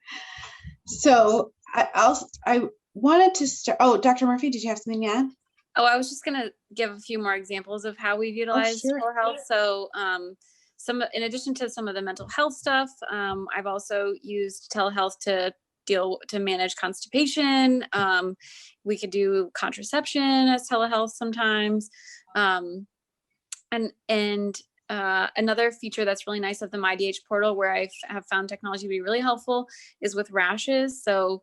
So I wanted to start. Oh, Dr. Murphy, did you have something to add? Oh, I was just going to give a few more examples of how we've utilized sure. telehealth. So in addition to some of the mental health stuff, I've also used telehealth to manage constipation. We could do contraception as telehealth sometimes. Another feature that's really nice of the MyDH portal, where I have found technology to be really helpful, is with rashes. So,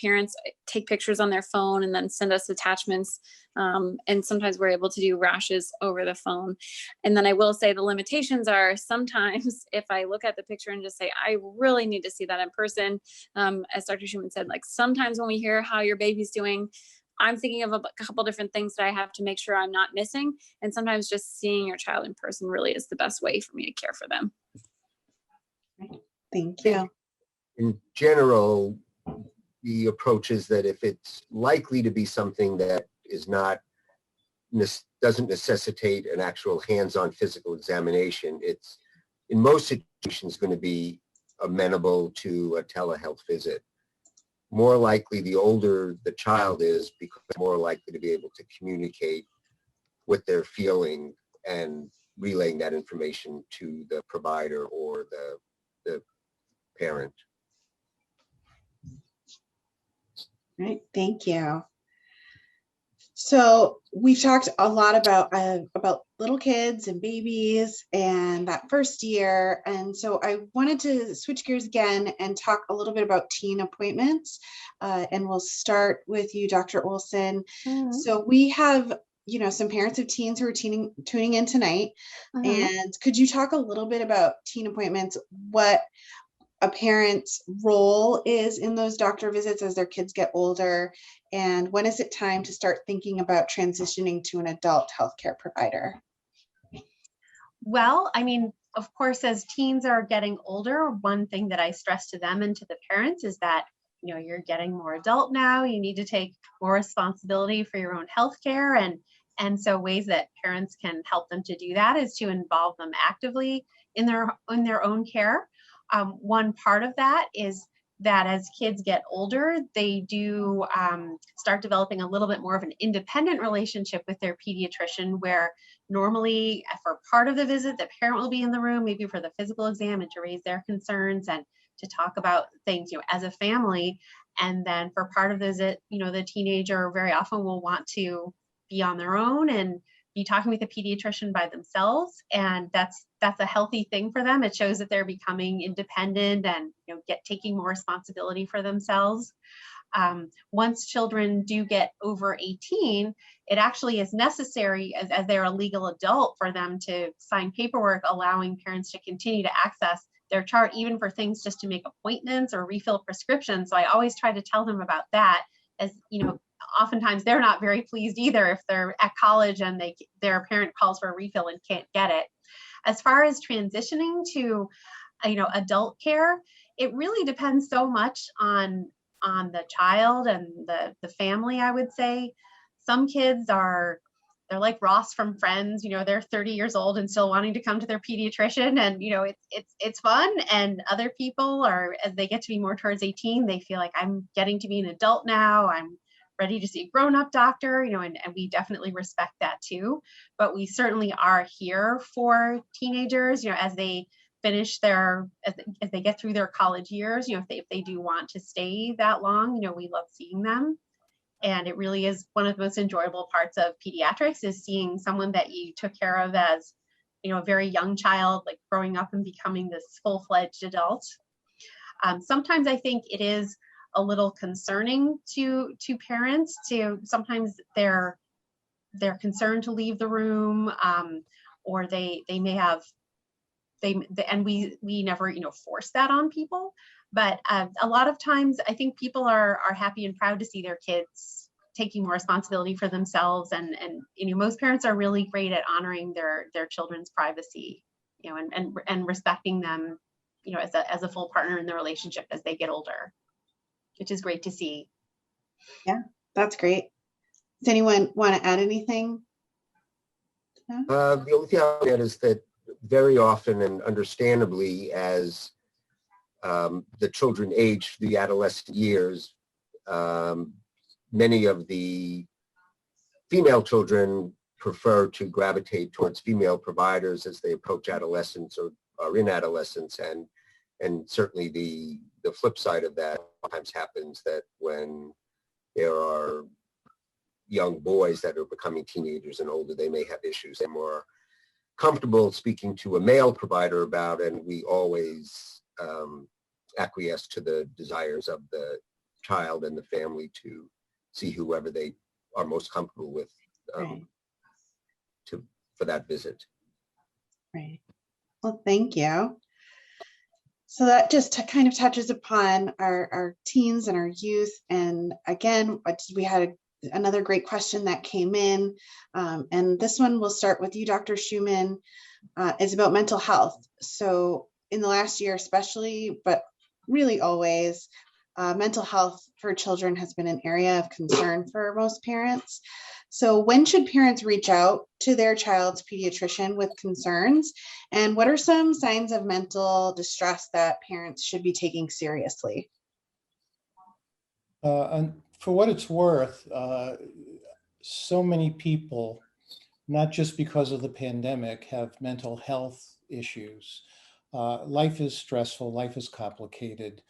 parents take pictures on their phone and then send us attachments. And sometimes we're able to do rashes over the phone. And then I will say the limitations are sometimes if I look at the picture and just say, I really need to see that in person. As Dr. Schuman said, like sometimes when we hear how your baby's doing, I'm thinking of a couple different things that I have to make sure I'm not missing. And sometimes just seeing your child in person really is the best way for me to care for them. Thank you. In general, the approach is that if it's likely to be something that is not, doesn't necessitate an actual hands-on physical examination, it's in most situations going to be amenable to a telehealth visit. More likely the older the child is, because more likely to be able to communicate what they're feeling and relaying that information to the provider or the parent. Right. Thank you. So we've talked a lot about little kids and babies and that first year. And so I wanted to switch gears again and talk a little bit about teen appointments. And we'll start with you, Dr. Olsen. Mm-hmm. So we have, some parents of teens who are tuning in tonight. Mm-hmm. And could you talk a little bit about teen appointments, what a parent's role is in those doctor visits as their kids get older, and when is it time to start thinking about transitioning to an adult healthcare provider? Well, of course, as teens are getting older, one thing that I stress to them and to the parents is that, you're getting more adult now, you need to take more responsibility for your own healthcare. And so ways that parents can help them to do that is to involve them actively in their own care. One part of that is that as kids get older, they do start developing a little bit more of an independent relationship with their pediatrician, where normally for part of the visit, the parent will be in the room, maybe for the physical exam and to raise their concerns and to talk about things, as a family. And then for part of the visit, the teenager very often will want to be on their own and be talking with a pediatrician by themselves, and that's a healthy thing for them. It shows that they're becoming independent and taking more responsibility for themselves. Once children do get over 18, it actually is necessary as they're a legal adult for them to sign paperwork allowing parents to continue to access their chart, even for things just to make appointments or refill prescriptions. So I always try to tell them about that, as oftentimes they're not very pleased either if they're at college and their parent calls for a refill and can't get it. As far as transitioning to, adult care, it really depends so much on the child and the family, I would say. some kids they're like Ross from Friends, they're 30 years old and still wanting to come to their pediatrician, and it's fun. And other people are, as they get to be more towards 18, they feel like, I'm getting to be an adult now, I'm ready to see a grown-up doctor, and we definitely respect that too. But we certainly are here for teenagers, as they finish as they get through their college years, if they do want to stay that long, we love seeing them. And it really is one of the most enjoyable parts of pediatrics, is seeing someone that you took care of as, a very young child, like growing up and becoming this full-fledged adult. Sometimes I think it is a little concerning to parents. Sometimes they're concerned to leave the room, or they may have, and we never force that on people. But a lot of times I think people are happy and proud to see their kids taking more responsibility for themselves. And most parents are really great at honoring their children's privacy, and respecting them, as a full partner in the relationship as they get older, which is great to see. Yeah, that's great. Does anyone want to add anything? No? The only thing I'll add is that very often, and understandably, as the children age through the adolescent years, many of the female children prefer to gravitate towards female providers as they approach adolescence or are in adolescence, and certainly the flip side of that sometimes happens, that when there are young boys that are becoming teenagers and older, they may have issues they're more comfortable speaking to a male provider about, and we always acquiesce to the desires of the child and the family to see whoever they are most comfortable with Right. for that visit. Right. Well, thank you. So that just kind of touches upon our teens and our youth. And again, we had another great question that came in. And this one will start with you, Dr. Schuman. It's about mental health. So in the last year especially, but really always, mental health for children has been an area of concern for most parents. So when should parents reach out to their child's pediatrician with concerns? And what are some signs of mental distress that parents should be taking seriously? And for what it's worth, so many people, not just because of the pandemic, have mental health issues. Life is stressful, life is complicated.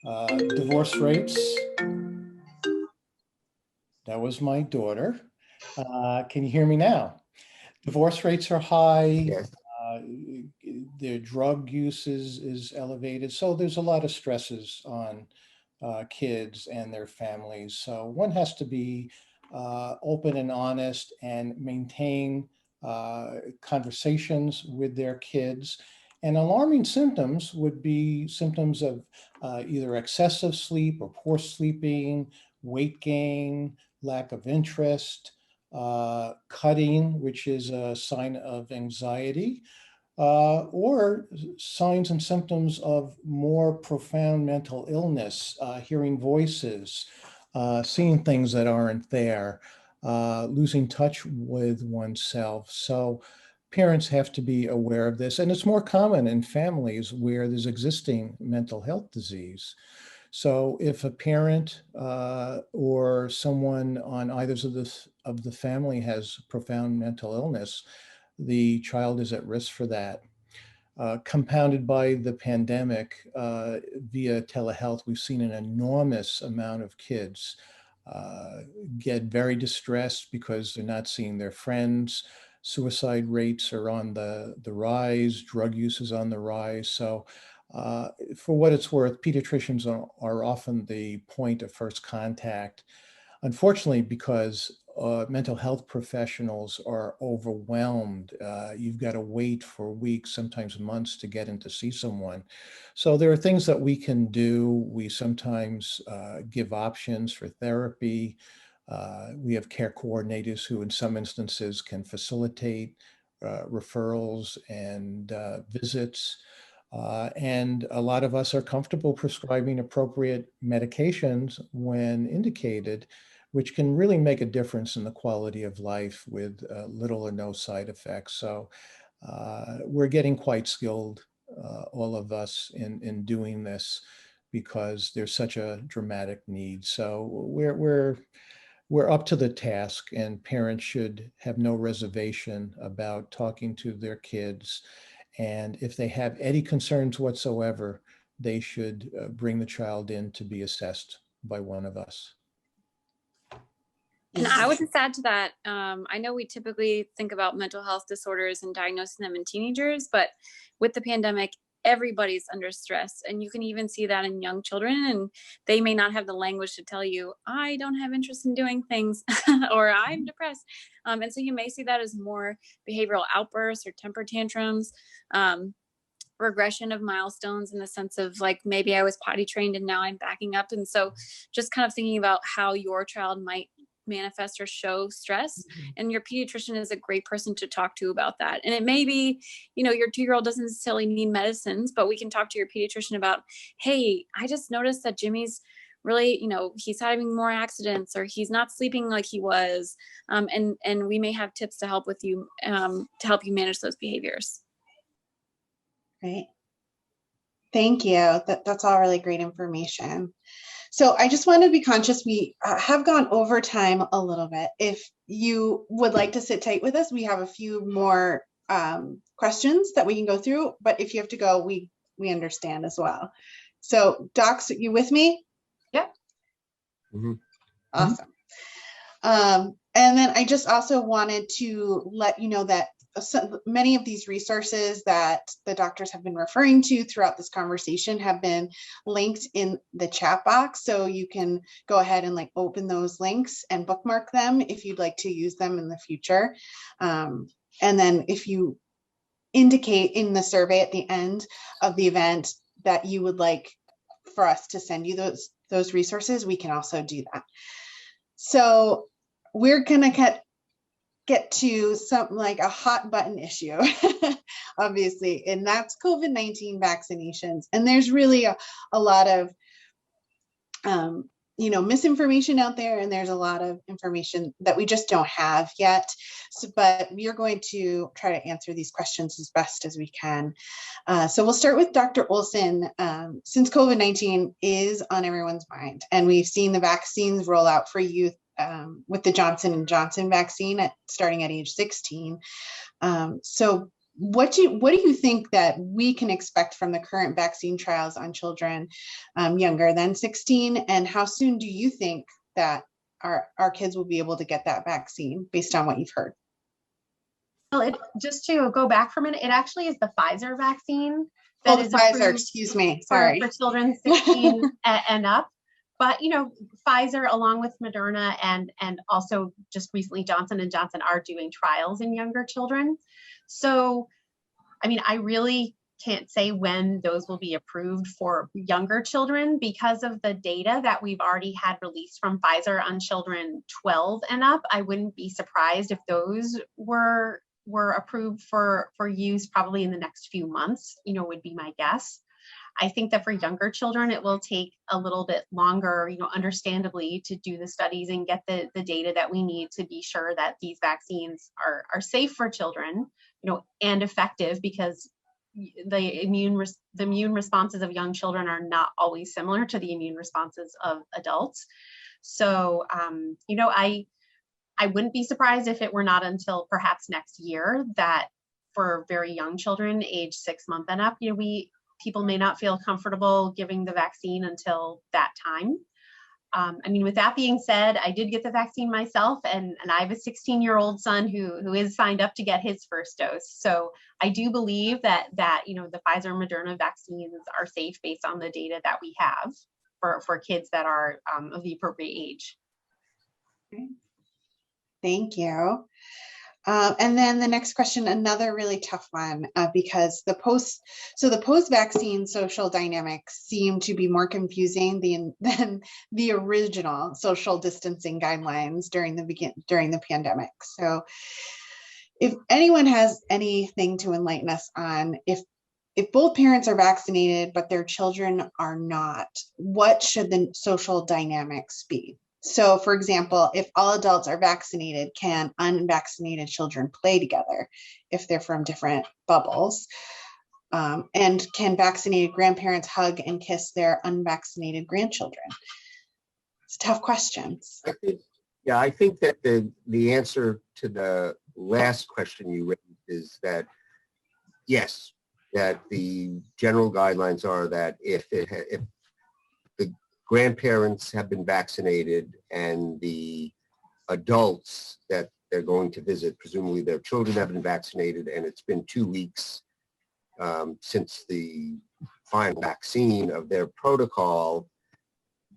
Divorce rates, that was my daughter. Can you hear me now? Divorce rates are high. Yes. Their drug use is elevated. So there's a lot of stresses on kids and their families. So one has to be open and honest and maintain conversations with their kids. And alarming symptoms would be symptoms of either excessive sleep or poor sleeping, weight gain, lack of interest, cutting, which is a sign of anxiety, or signs and symptoms of more profound mental illness, hearing voices, seeing things that aren't there, losing touch with oneself. So parents have to be aware of this, and it's more common in families where there's existing mental health disease. So if a parent or someone on either of the family has profound mental illness, the child is at risk for that. Compounded by the pandemic, via telehealth, we've seen an enormous amount of kids get very distressed because they're not seeing their friends. Suicide rates are on the rise, drug use is on the rise. So for what it's worth, pediatricians are often the point of first contact. Unfortunately, because mental health professionals are overwhelmed, you've got to wait for weeks, sometimes months to get in to see someone. So there are things that we can do. We sometimes give options for therapy. We have care coordinators who in some instances can facilitate referrals and visits. And a lot of us are comfortable prescribing appropriate medications when indicated. which can really make a difference in the quality of life with little or no side effects. So we're getting quite skilled, all of us, in doing this because there's such a dramatic need. So we're up to the task, and parents should have no reservation about talking to their kids. And if they have any concerns whatsoever, they should bring the child in to be assessed by one of us. And I would just add to that, I know we typically think about mental health disorders and diagnosing them in teenagers, but with the pandemic, everybody's under stress. And you can even see that in young children, and they may not have the language to tell you, I don't have interest in doing things, or I'm depressed. And so you may see that as more behavioral outbursts or temper tantrums, regression of milestones, in the sense of like, maybe I was potty trained and now I'm backing up. And so just kind of thinking about how your child might manifest or show stress, and your pediatrician is a great person to talk to about that. And it may be, your 2-year-old doesn't necessarily need medicines, but we can talk to your pediatrician about, hey, I just noticed that Jimmy's really, he's having more accidents, or he's not sleeping like he was. And we may have tips to help with you, to help you manage those behaviors. Great. Thank you. That's all really great information. So I just want to be conscious, we have gone over time a little bit. If you would like to sit tight with us, we have a few more questions that we can go through, but if you have to go, we understand as well. So docs, you with me? Yep. Mm-hmm. Awesome. And then I just also wanted to let you know that many of these resources that the doctors have been referring to throughout this conversation have been linked in the chat box. So you can go ahead and open those links and bookmark them if you'd like to use them in the future. And then if you indicate in the survey at the end of the event that you would like for us to send you those resources, we can also do that. So we're gonna get to something like a hot button issue, obviously, and that's COVID-19 vaccinations. And there's really a lot of, misinformation out there, and there's a lot of information that we just don't have yet. So, but we are going to try to answer these questions as best as we can. So we'll start with Dr. Olsen. Since COVID-19 is on everyone's mind, and we've seen the vaccines roll out for youth, with the Johnson & Johnson vaccine starting at age 16. So what do you think that we can expect from the current vaccine trials on children younger than 16? And how soon do you think that our kids will be able to get that vaccine based on what you've heard? Well, just to go back for a minute, it actually is the Pfizer vaccine that is Pfizer, excuse me, sorry. For children 16 and up. But, Pfizer, along with Moderna and also just recently Johnson & Johnson, are doing trials in younger children. So, I really can't say when those will be approved for younger children because of the data that we've already had released from Pfizer on children 12 and up. I wouldn't be surprised if those were approved for use probably in the next few months, would be my guess. I think that for younger children, it will take a little bit longer, understandably, to do the studies and get the data that we need to be sure that these vaccines are safe for children, and effective, because the immune responses of young children are not always similar to the immune responses of adults. So, I wouldn't be surprised if it were not until perhaps next year that for very young children, age 6 months and up, people may not feel comfortable giving the vaccine until that time. With that being said, I did get the vaccine myself, and I have a 16-year-old son who is signed up to get his first dose. So I do believe that the Pfizer and Moderna vaccines are safe based on the data that we have for kids that are of the appropriate age. Thank you. And then the next question, another really tough one, because the post-vaccine social dynamics seem to be more confusing than the original social distancing guidelines during the pandemic. So if anyone has anything to enlighten us on, if both parents are vaccinated but their children are not, what should the social dynamics be? So for example, if all adults are vaccinated, can unvaccinated children play together if they're from different bubbles? And can vaccinated grandparents hug and kiss their unvaccinated grandchildren? It's tough questions. I think that the answer to the last question you raised is that, yes, that the general guidelines are that if the grandparents have been vaccinated and the adults that they're going to visit, presumably their children have been vaccinated, and it's been 2 weeks since the final vaccine of their protocol,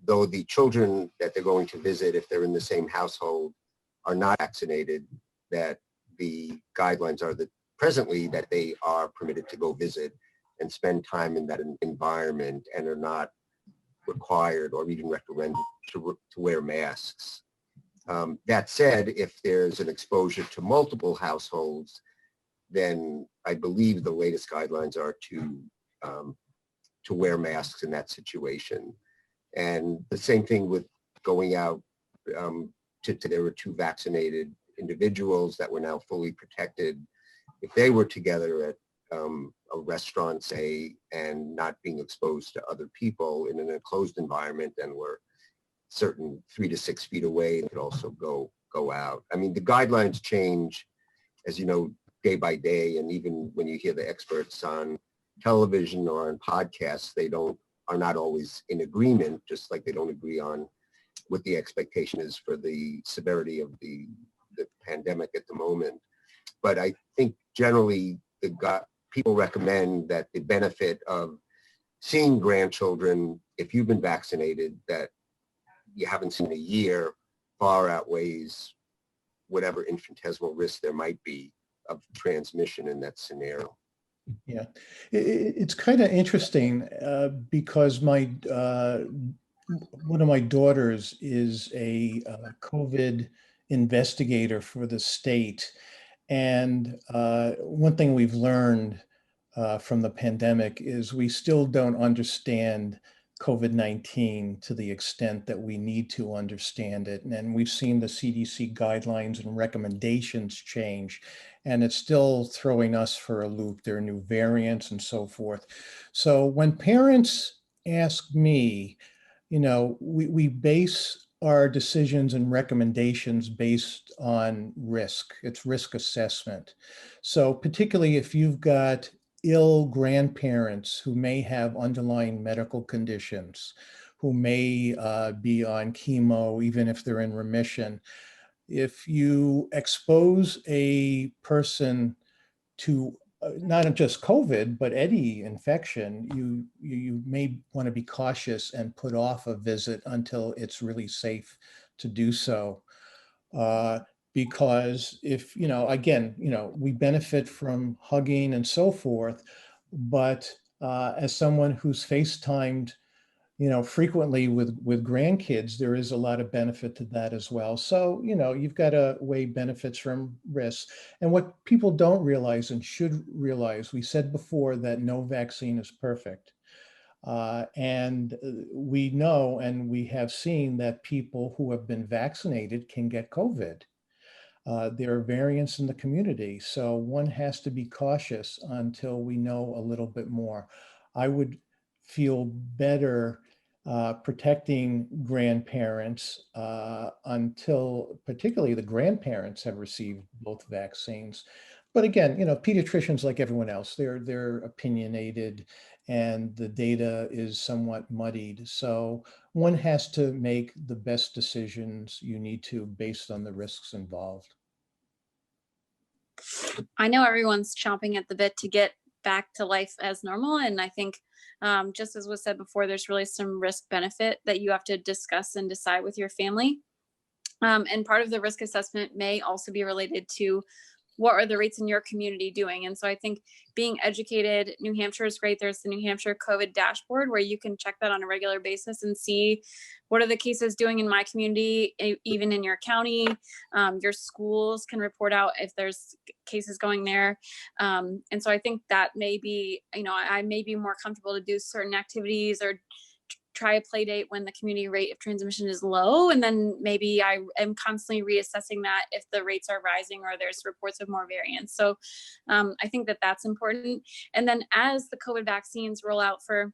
though the children that they're going to visit, if they're in the same household, are not vaccinated, that the guidelines are that presently that they are permitted to go visit and spend time in that environment and are not required or even recommended to wear masks. That said, if there's an exposure to multiple households, then I believe the latest guidelines are to wear masks in that situation. And the same thing with going out there were 2 vaccinated individuals that were now fully protected. If they were together at a restaurant, say, and not being exposed to other people in an enclosed environment and were certain 3 to 6 feet away, they could also go out. I mean, the guidelines change, as you know, day by day, and even when you hear the experts on television or on podcasts, they are not always in agreement, just like they don't agree on what the expectation is for the severity of the pandemic at the moment. But I think generally people recommend that the benefit of seeing grandchildren, if you've been vaccinated, that you haven't seen in a year, far outweighs whatever infinitesimal risk there might be of transmission in that scenario. Yeah, it's kind of interesting because one of my daughters is a COVID investigator for the state. And one thing we've learned from the pandemic is we still don't understand COVID-19 to the extent that we need to understand it. And we've seen the CDC guidelines and recommendations change, and it's still throwing us for a loop. There are new variants and so forth. So when parents ask me, we base our decisions and recommendations based on risk. It's risk assessment. So particularly if you've got ill grandparents who may have underlying medical conditions, who may be on chemo, even if they're in remission, if you expose a person to not just COVID, but any infection, you may want to be cautious and put off a visit until it's really safe to do so. Because if, again, we benefit from hugging and so forth, but as someone who's FaceTimed frequently with grandkids, there is a lot of benefit to that as well. So, you've got to weigh benefits from risks. And what people don't realize and should realize, we said before that no vaccine is perfect. And we know, and we have seen that people who have been vaccinated can get COVID. There are variants in the community. So one has to be cautious until we know a little bit more. I would feel better protecting grandparents until particularly the grandparents have received both vaccines. But again, pediatricians, like everyone else, they're opinionated and the data is somewhat muddied. So one has to make the best decisions you need to based on the risks involved. I know everyone's chomping at the bit to get back to life as normal. And I think just as was said before, there's really some risk benefit that you have to discuss and decide with your family. And part of the risk assessment may also be related to what are the rates in your community doing? And so I think being educated, New Hampshire is great. There's the New Hampshire COVID dashboard where you can check that on a regular basis and see what are the cases doing in my community, even in your county. Your schools can report out if there's cases going there. And so I think that may be, I may be more comfortable to do certain activities or try a play date when the community rate of transmission is low. And then maybe I am constantly reassessing that if the rates are rising or there's reports of more variants. So I think that that's important. And then as the COVID vaccines roll out for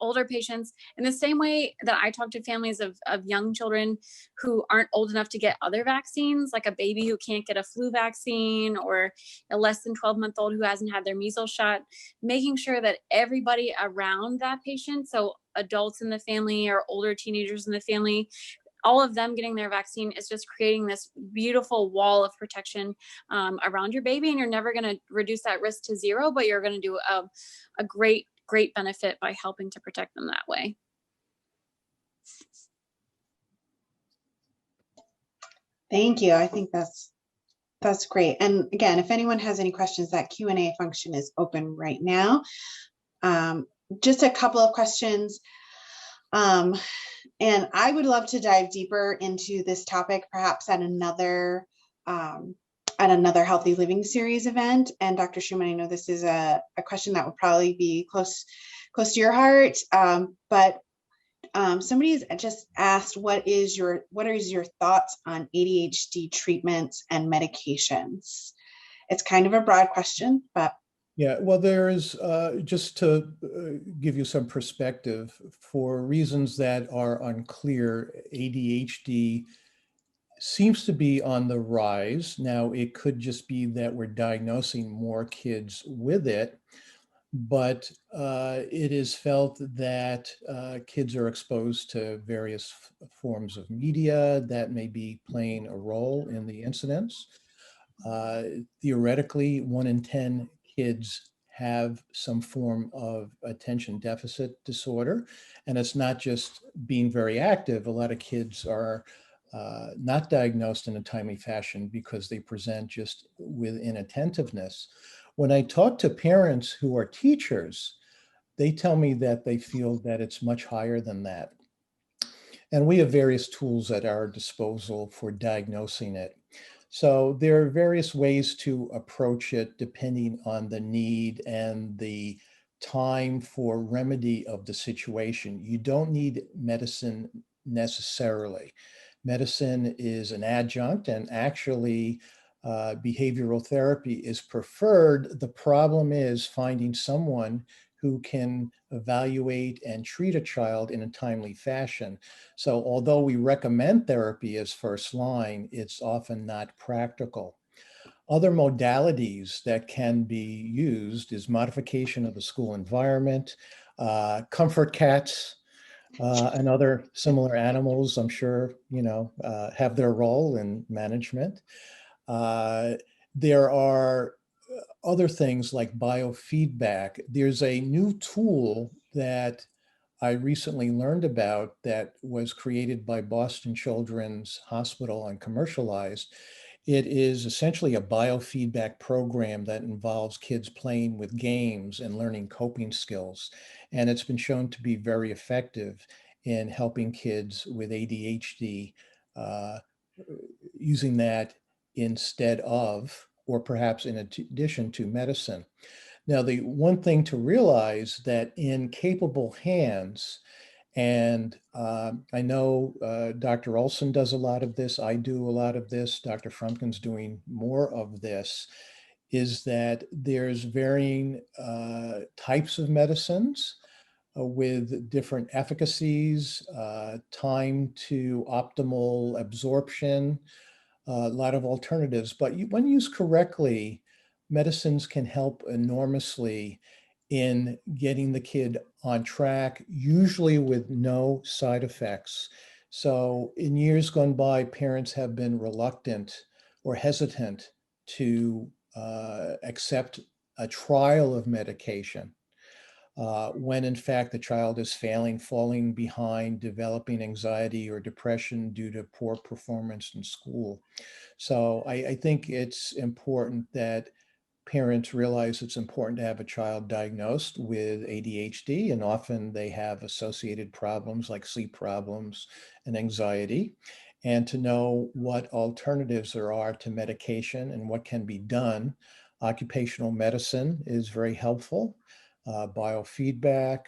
older patients, in the same way that I talk to families of young children who aren't old enough to get other vaccines, like a baby who can't get a flu vaccine, or a less than 12-month-old who hasn't had their measles shot, making sure that everybody around that patient, so adults in the family or older teenagers in the family, all of them getting their vaccine is just creating this beautiful wall of protection around your baby. And you're never going to reduce that risk to zero, but you're going to do a great benefit by helping to protect them that way. Thank you. I think that's great. And again, if anyone has any questions, that Q&A function is open right now. Just a couple of questions. And I would love to dive deeper into this topic, perhaps at another Healthy Living Series event. And Dr. Schuman, I know this is a question that would probably be close to your heart, but somebody's just asked, what is your thoughts on ADHD treatments and medications? It's kind of a broad question, but. Yeah, well, there is, just to give you some perspective, for reasons that are unclear, ADHD seems to be on the rise. Now, it could just be that we're diagnosing more kids with it, but it is felt that kids are exposed to various forms of media that may be playing a role in the incidence. Theoretically, 1 in 10 kids have some form of attention deficit disorder. And it's not just being very active. A lot of kids are not diagnosed in a timely fashion because they present just with inattentiveness. When I talk to parents who are teachers, they tell me that they feel that it's much higher than that. And we have various tools at our disposal for diagnosing it. So there are various ways to approach it depending on the need and the time for remedy of the situation. You don't need medicine necessarily. Medicine is an adjunct, and actually behavioral therapy is preferred. The problem is finding someone who can evaluate and treat a child in a timely fashion. So although we recommend therapy as first line, it's often not practical. Other modalities that can be used is modification of the school environment, comfort cats, and other similar animals, I'm sure, have their role in management. There are other things like biofeedback. There's a new tool that I recently learned about that was created by Boston Children's Hospital and commercialized. It is essentially a biofeedback program that involves kids playing with games and learning coping skills. And it's been shown to be very effective in helping kids with ADHD, using that instead of, or perhaps in addition to, medicine. Now, the one thing to realize that in capable hands, and I know Dr. Olsen does a lot of this, I do a lot of this, Dr. Frumkin's doing more of this, is that there's varying types of medicines with different efficacies, time to optimal absorption, a lot of alternatives. But when used correctly, medicines can help enormously in getting the kid on track, usually with no side effects. So in years gone by, parents have been reluctant or hesitant to accept a trial of medication when in fact the child is falling behind, developing anxiety or depression due to poor performance in school. So I think it's important that parents realize it's important to have a child diagnosed with ADHD, and often they have associated problems like sleep problems and anxiety, and to know what alternatives there are to medication and what can be done. Occupational medicine is very helpful. Biofeedback,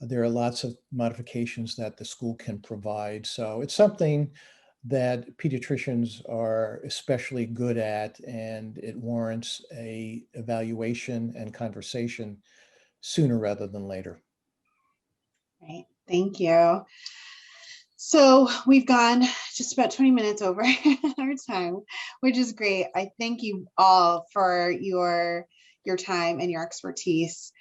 there are lots of modifications that the school can provide. So it's something that pediatricians are especially good at, and it warrants a evaluation and conversation sooner rather than later. Right, thank you. So we've gone just about 20 minutes over our time, which is great. I thank you all for your time and your expertise.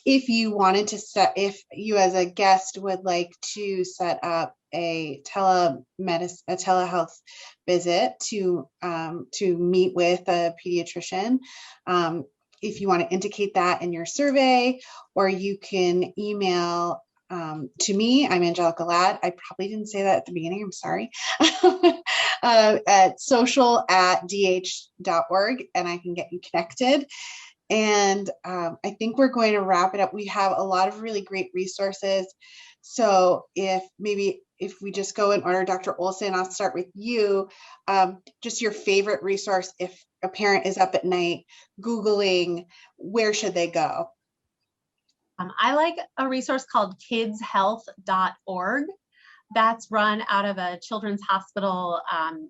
If you wanted to if you as a guest would like to set up a telehealth visit to meet with a pediatrician, if you want to indicate that in your survey, or you can email to me. I'm Angelica Ladd. I probably didn't say that at the beginning. I'm sorry. At social@dh.org, and I can get you connected. And I think we're going to wrap it up. We have a lot of really great resources. So if we just go in order, Dr. Olsen, I'll start with you. Just your favorite resource if a parent is up at night Googling, where should they go? I like a resource called kidshealth.org. That's run out of a children's hospital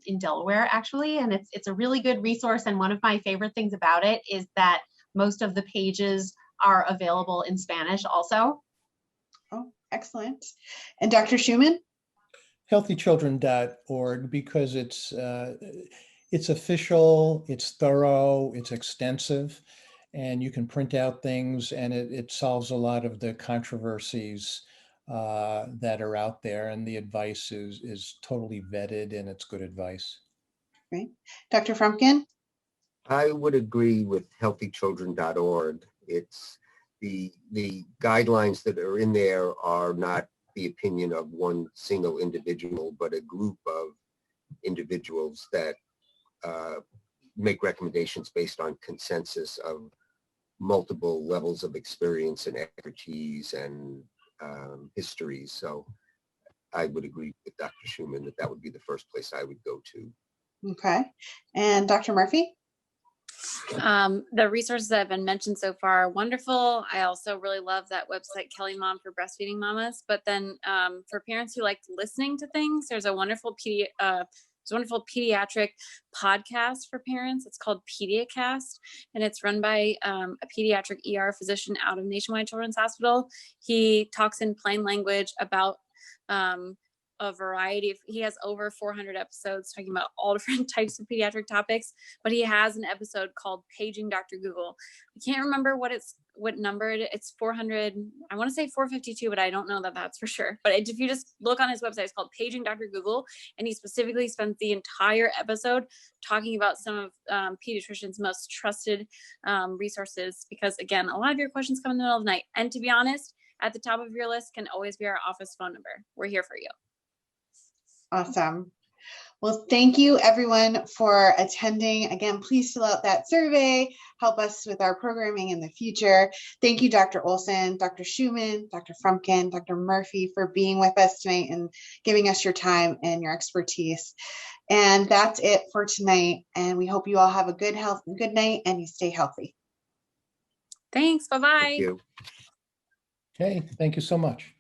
in Delaware, actually. And it's a really good resource. And one of my favorite things about it is that most of the pages are available in Spanish also. Oh, excellent. And Dr. Schuman? Healthychildren.org, because it's official, it's thorough, it's extensive, and you can print out things, and it solves a lot of the controversies that are out there, and the advice is totally vetted, and it's good advice. Right. Dr. Frumkin? I would agree with healthychildren.org. It's the guidelines that are in there are not the opinion of one single individual, but a group of individuals that make recommendations based on consensus of multiple levels of experience and expertise and histories. So I would agree with Dr. Schuman that would be the first place I would go to. Okay. And Dr. Murphy? The resources that have been mentioned so far are wonderful. I also really love that website, Kelly Mom for Breastfeeding Mamas. But then for parents who like listening to things, there's a wonderful pediatric podcast for parents. It's called Pediacast, and it's run by a pediatric ER physician out of Nationwide Children's Hospital. He talks in plain language about a variety of, he has over 400 episodes talking about all different types of pediatric topics, but he has an episode called Paging Dr. Google. I can't remember what number it's 400, I want to say 452, but I don't know that that's for sure. But if you just look on his website, it's called Paging Dr. Google, and he specifically spent the entire episode talking about some of pediatricians' most trusted resources, because again, a lot of your questions come in the middle of the night, and to be honest, at the top of your list can always be our office phone number. We're here for you. Awesome. Well, thank you everyone for attending. Again, please fill out that survey, help us with our programming in the future. Thank you, Dr. Olsen, Dr. Schuman, Dr. Frumkin, Dr. Murphy for being with us tonight and giving us your time and your expertise. And that's it for tonight. And we hope you all have a good night and you stay healthy. Thanks. Bye-bye. Thank you. Okay, thank you so much.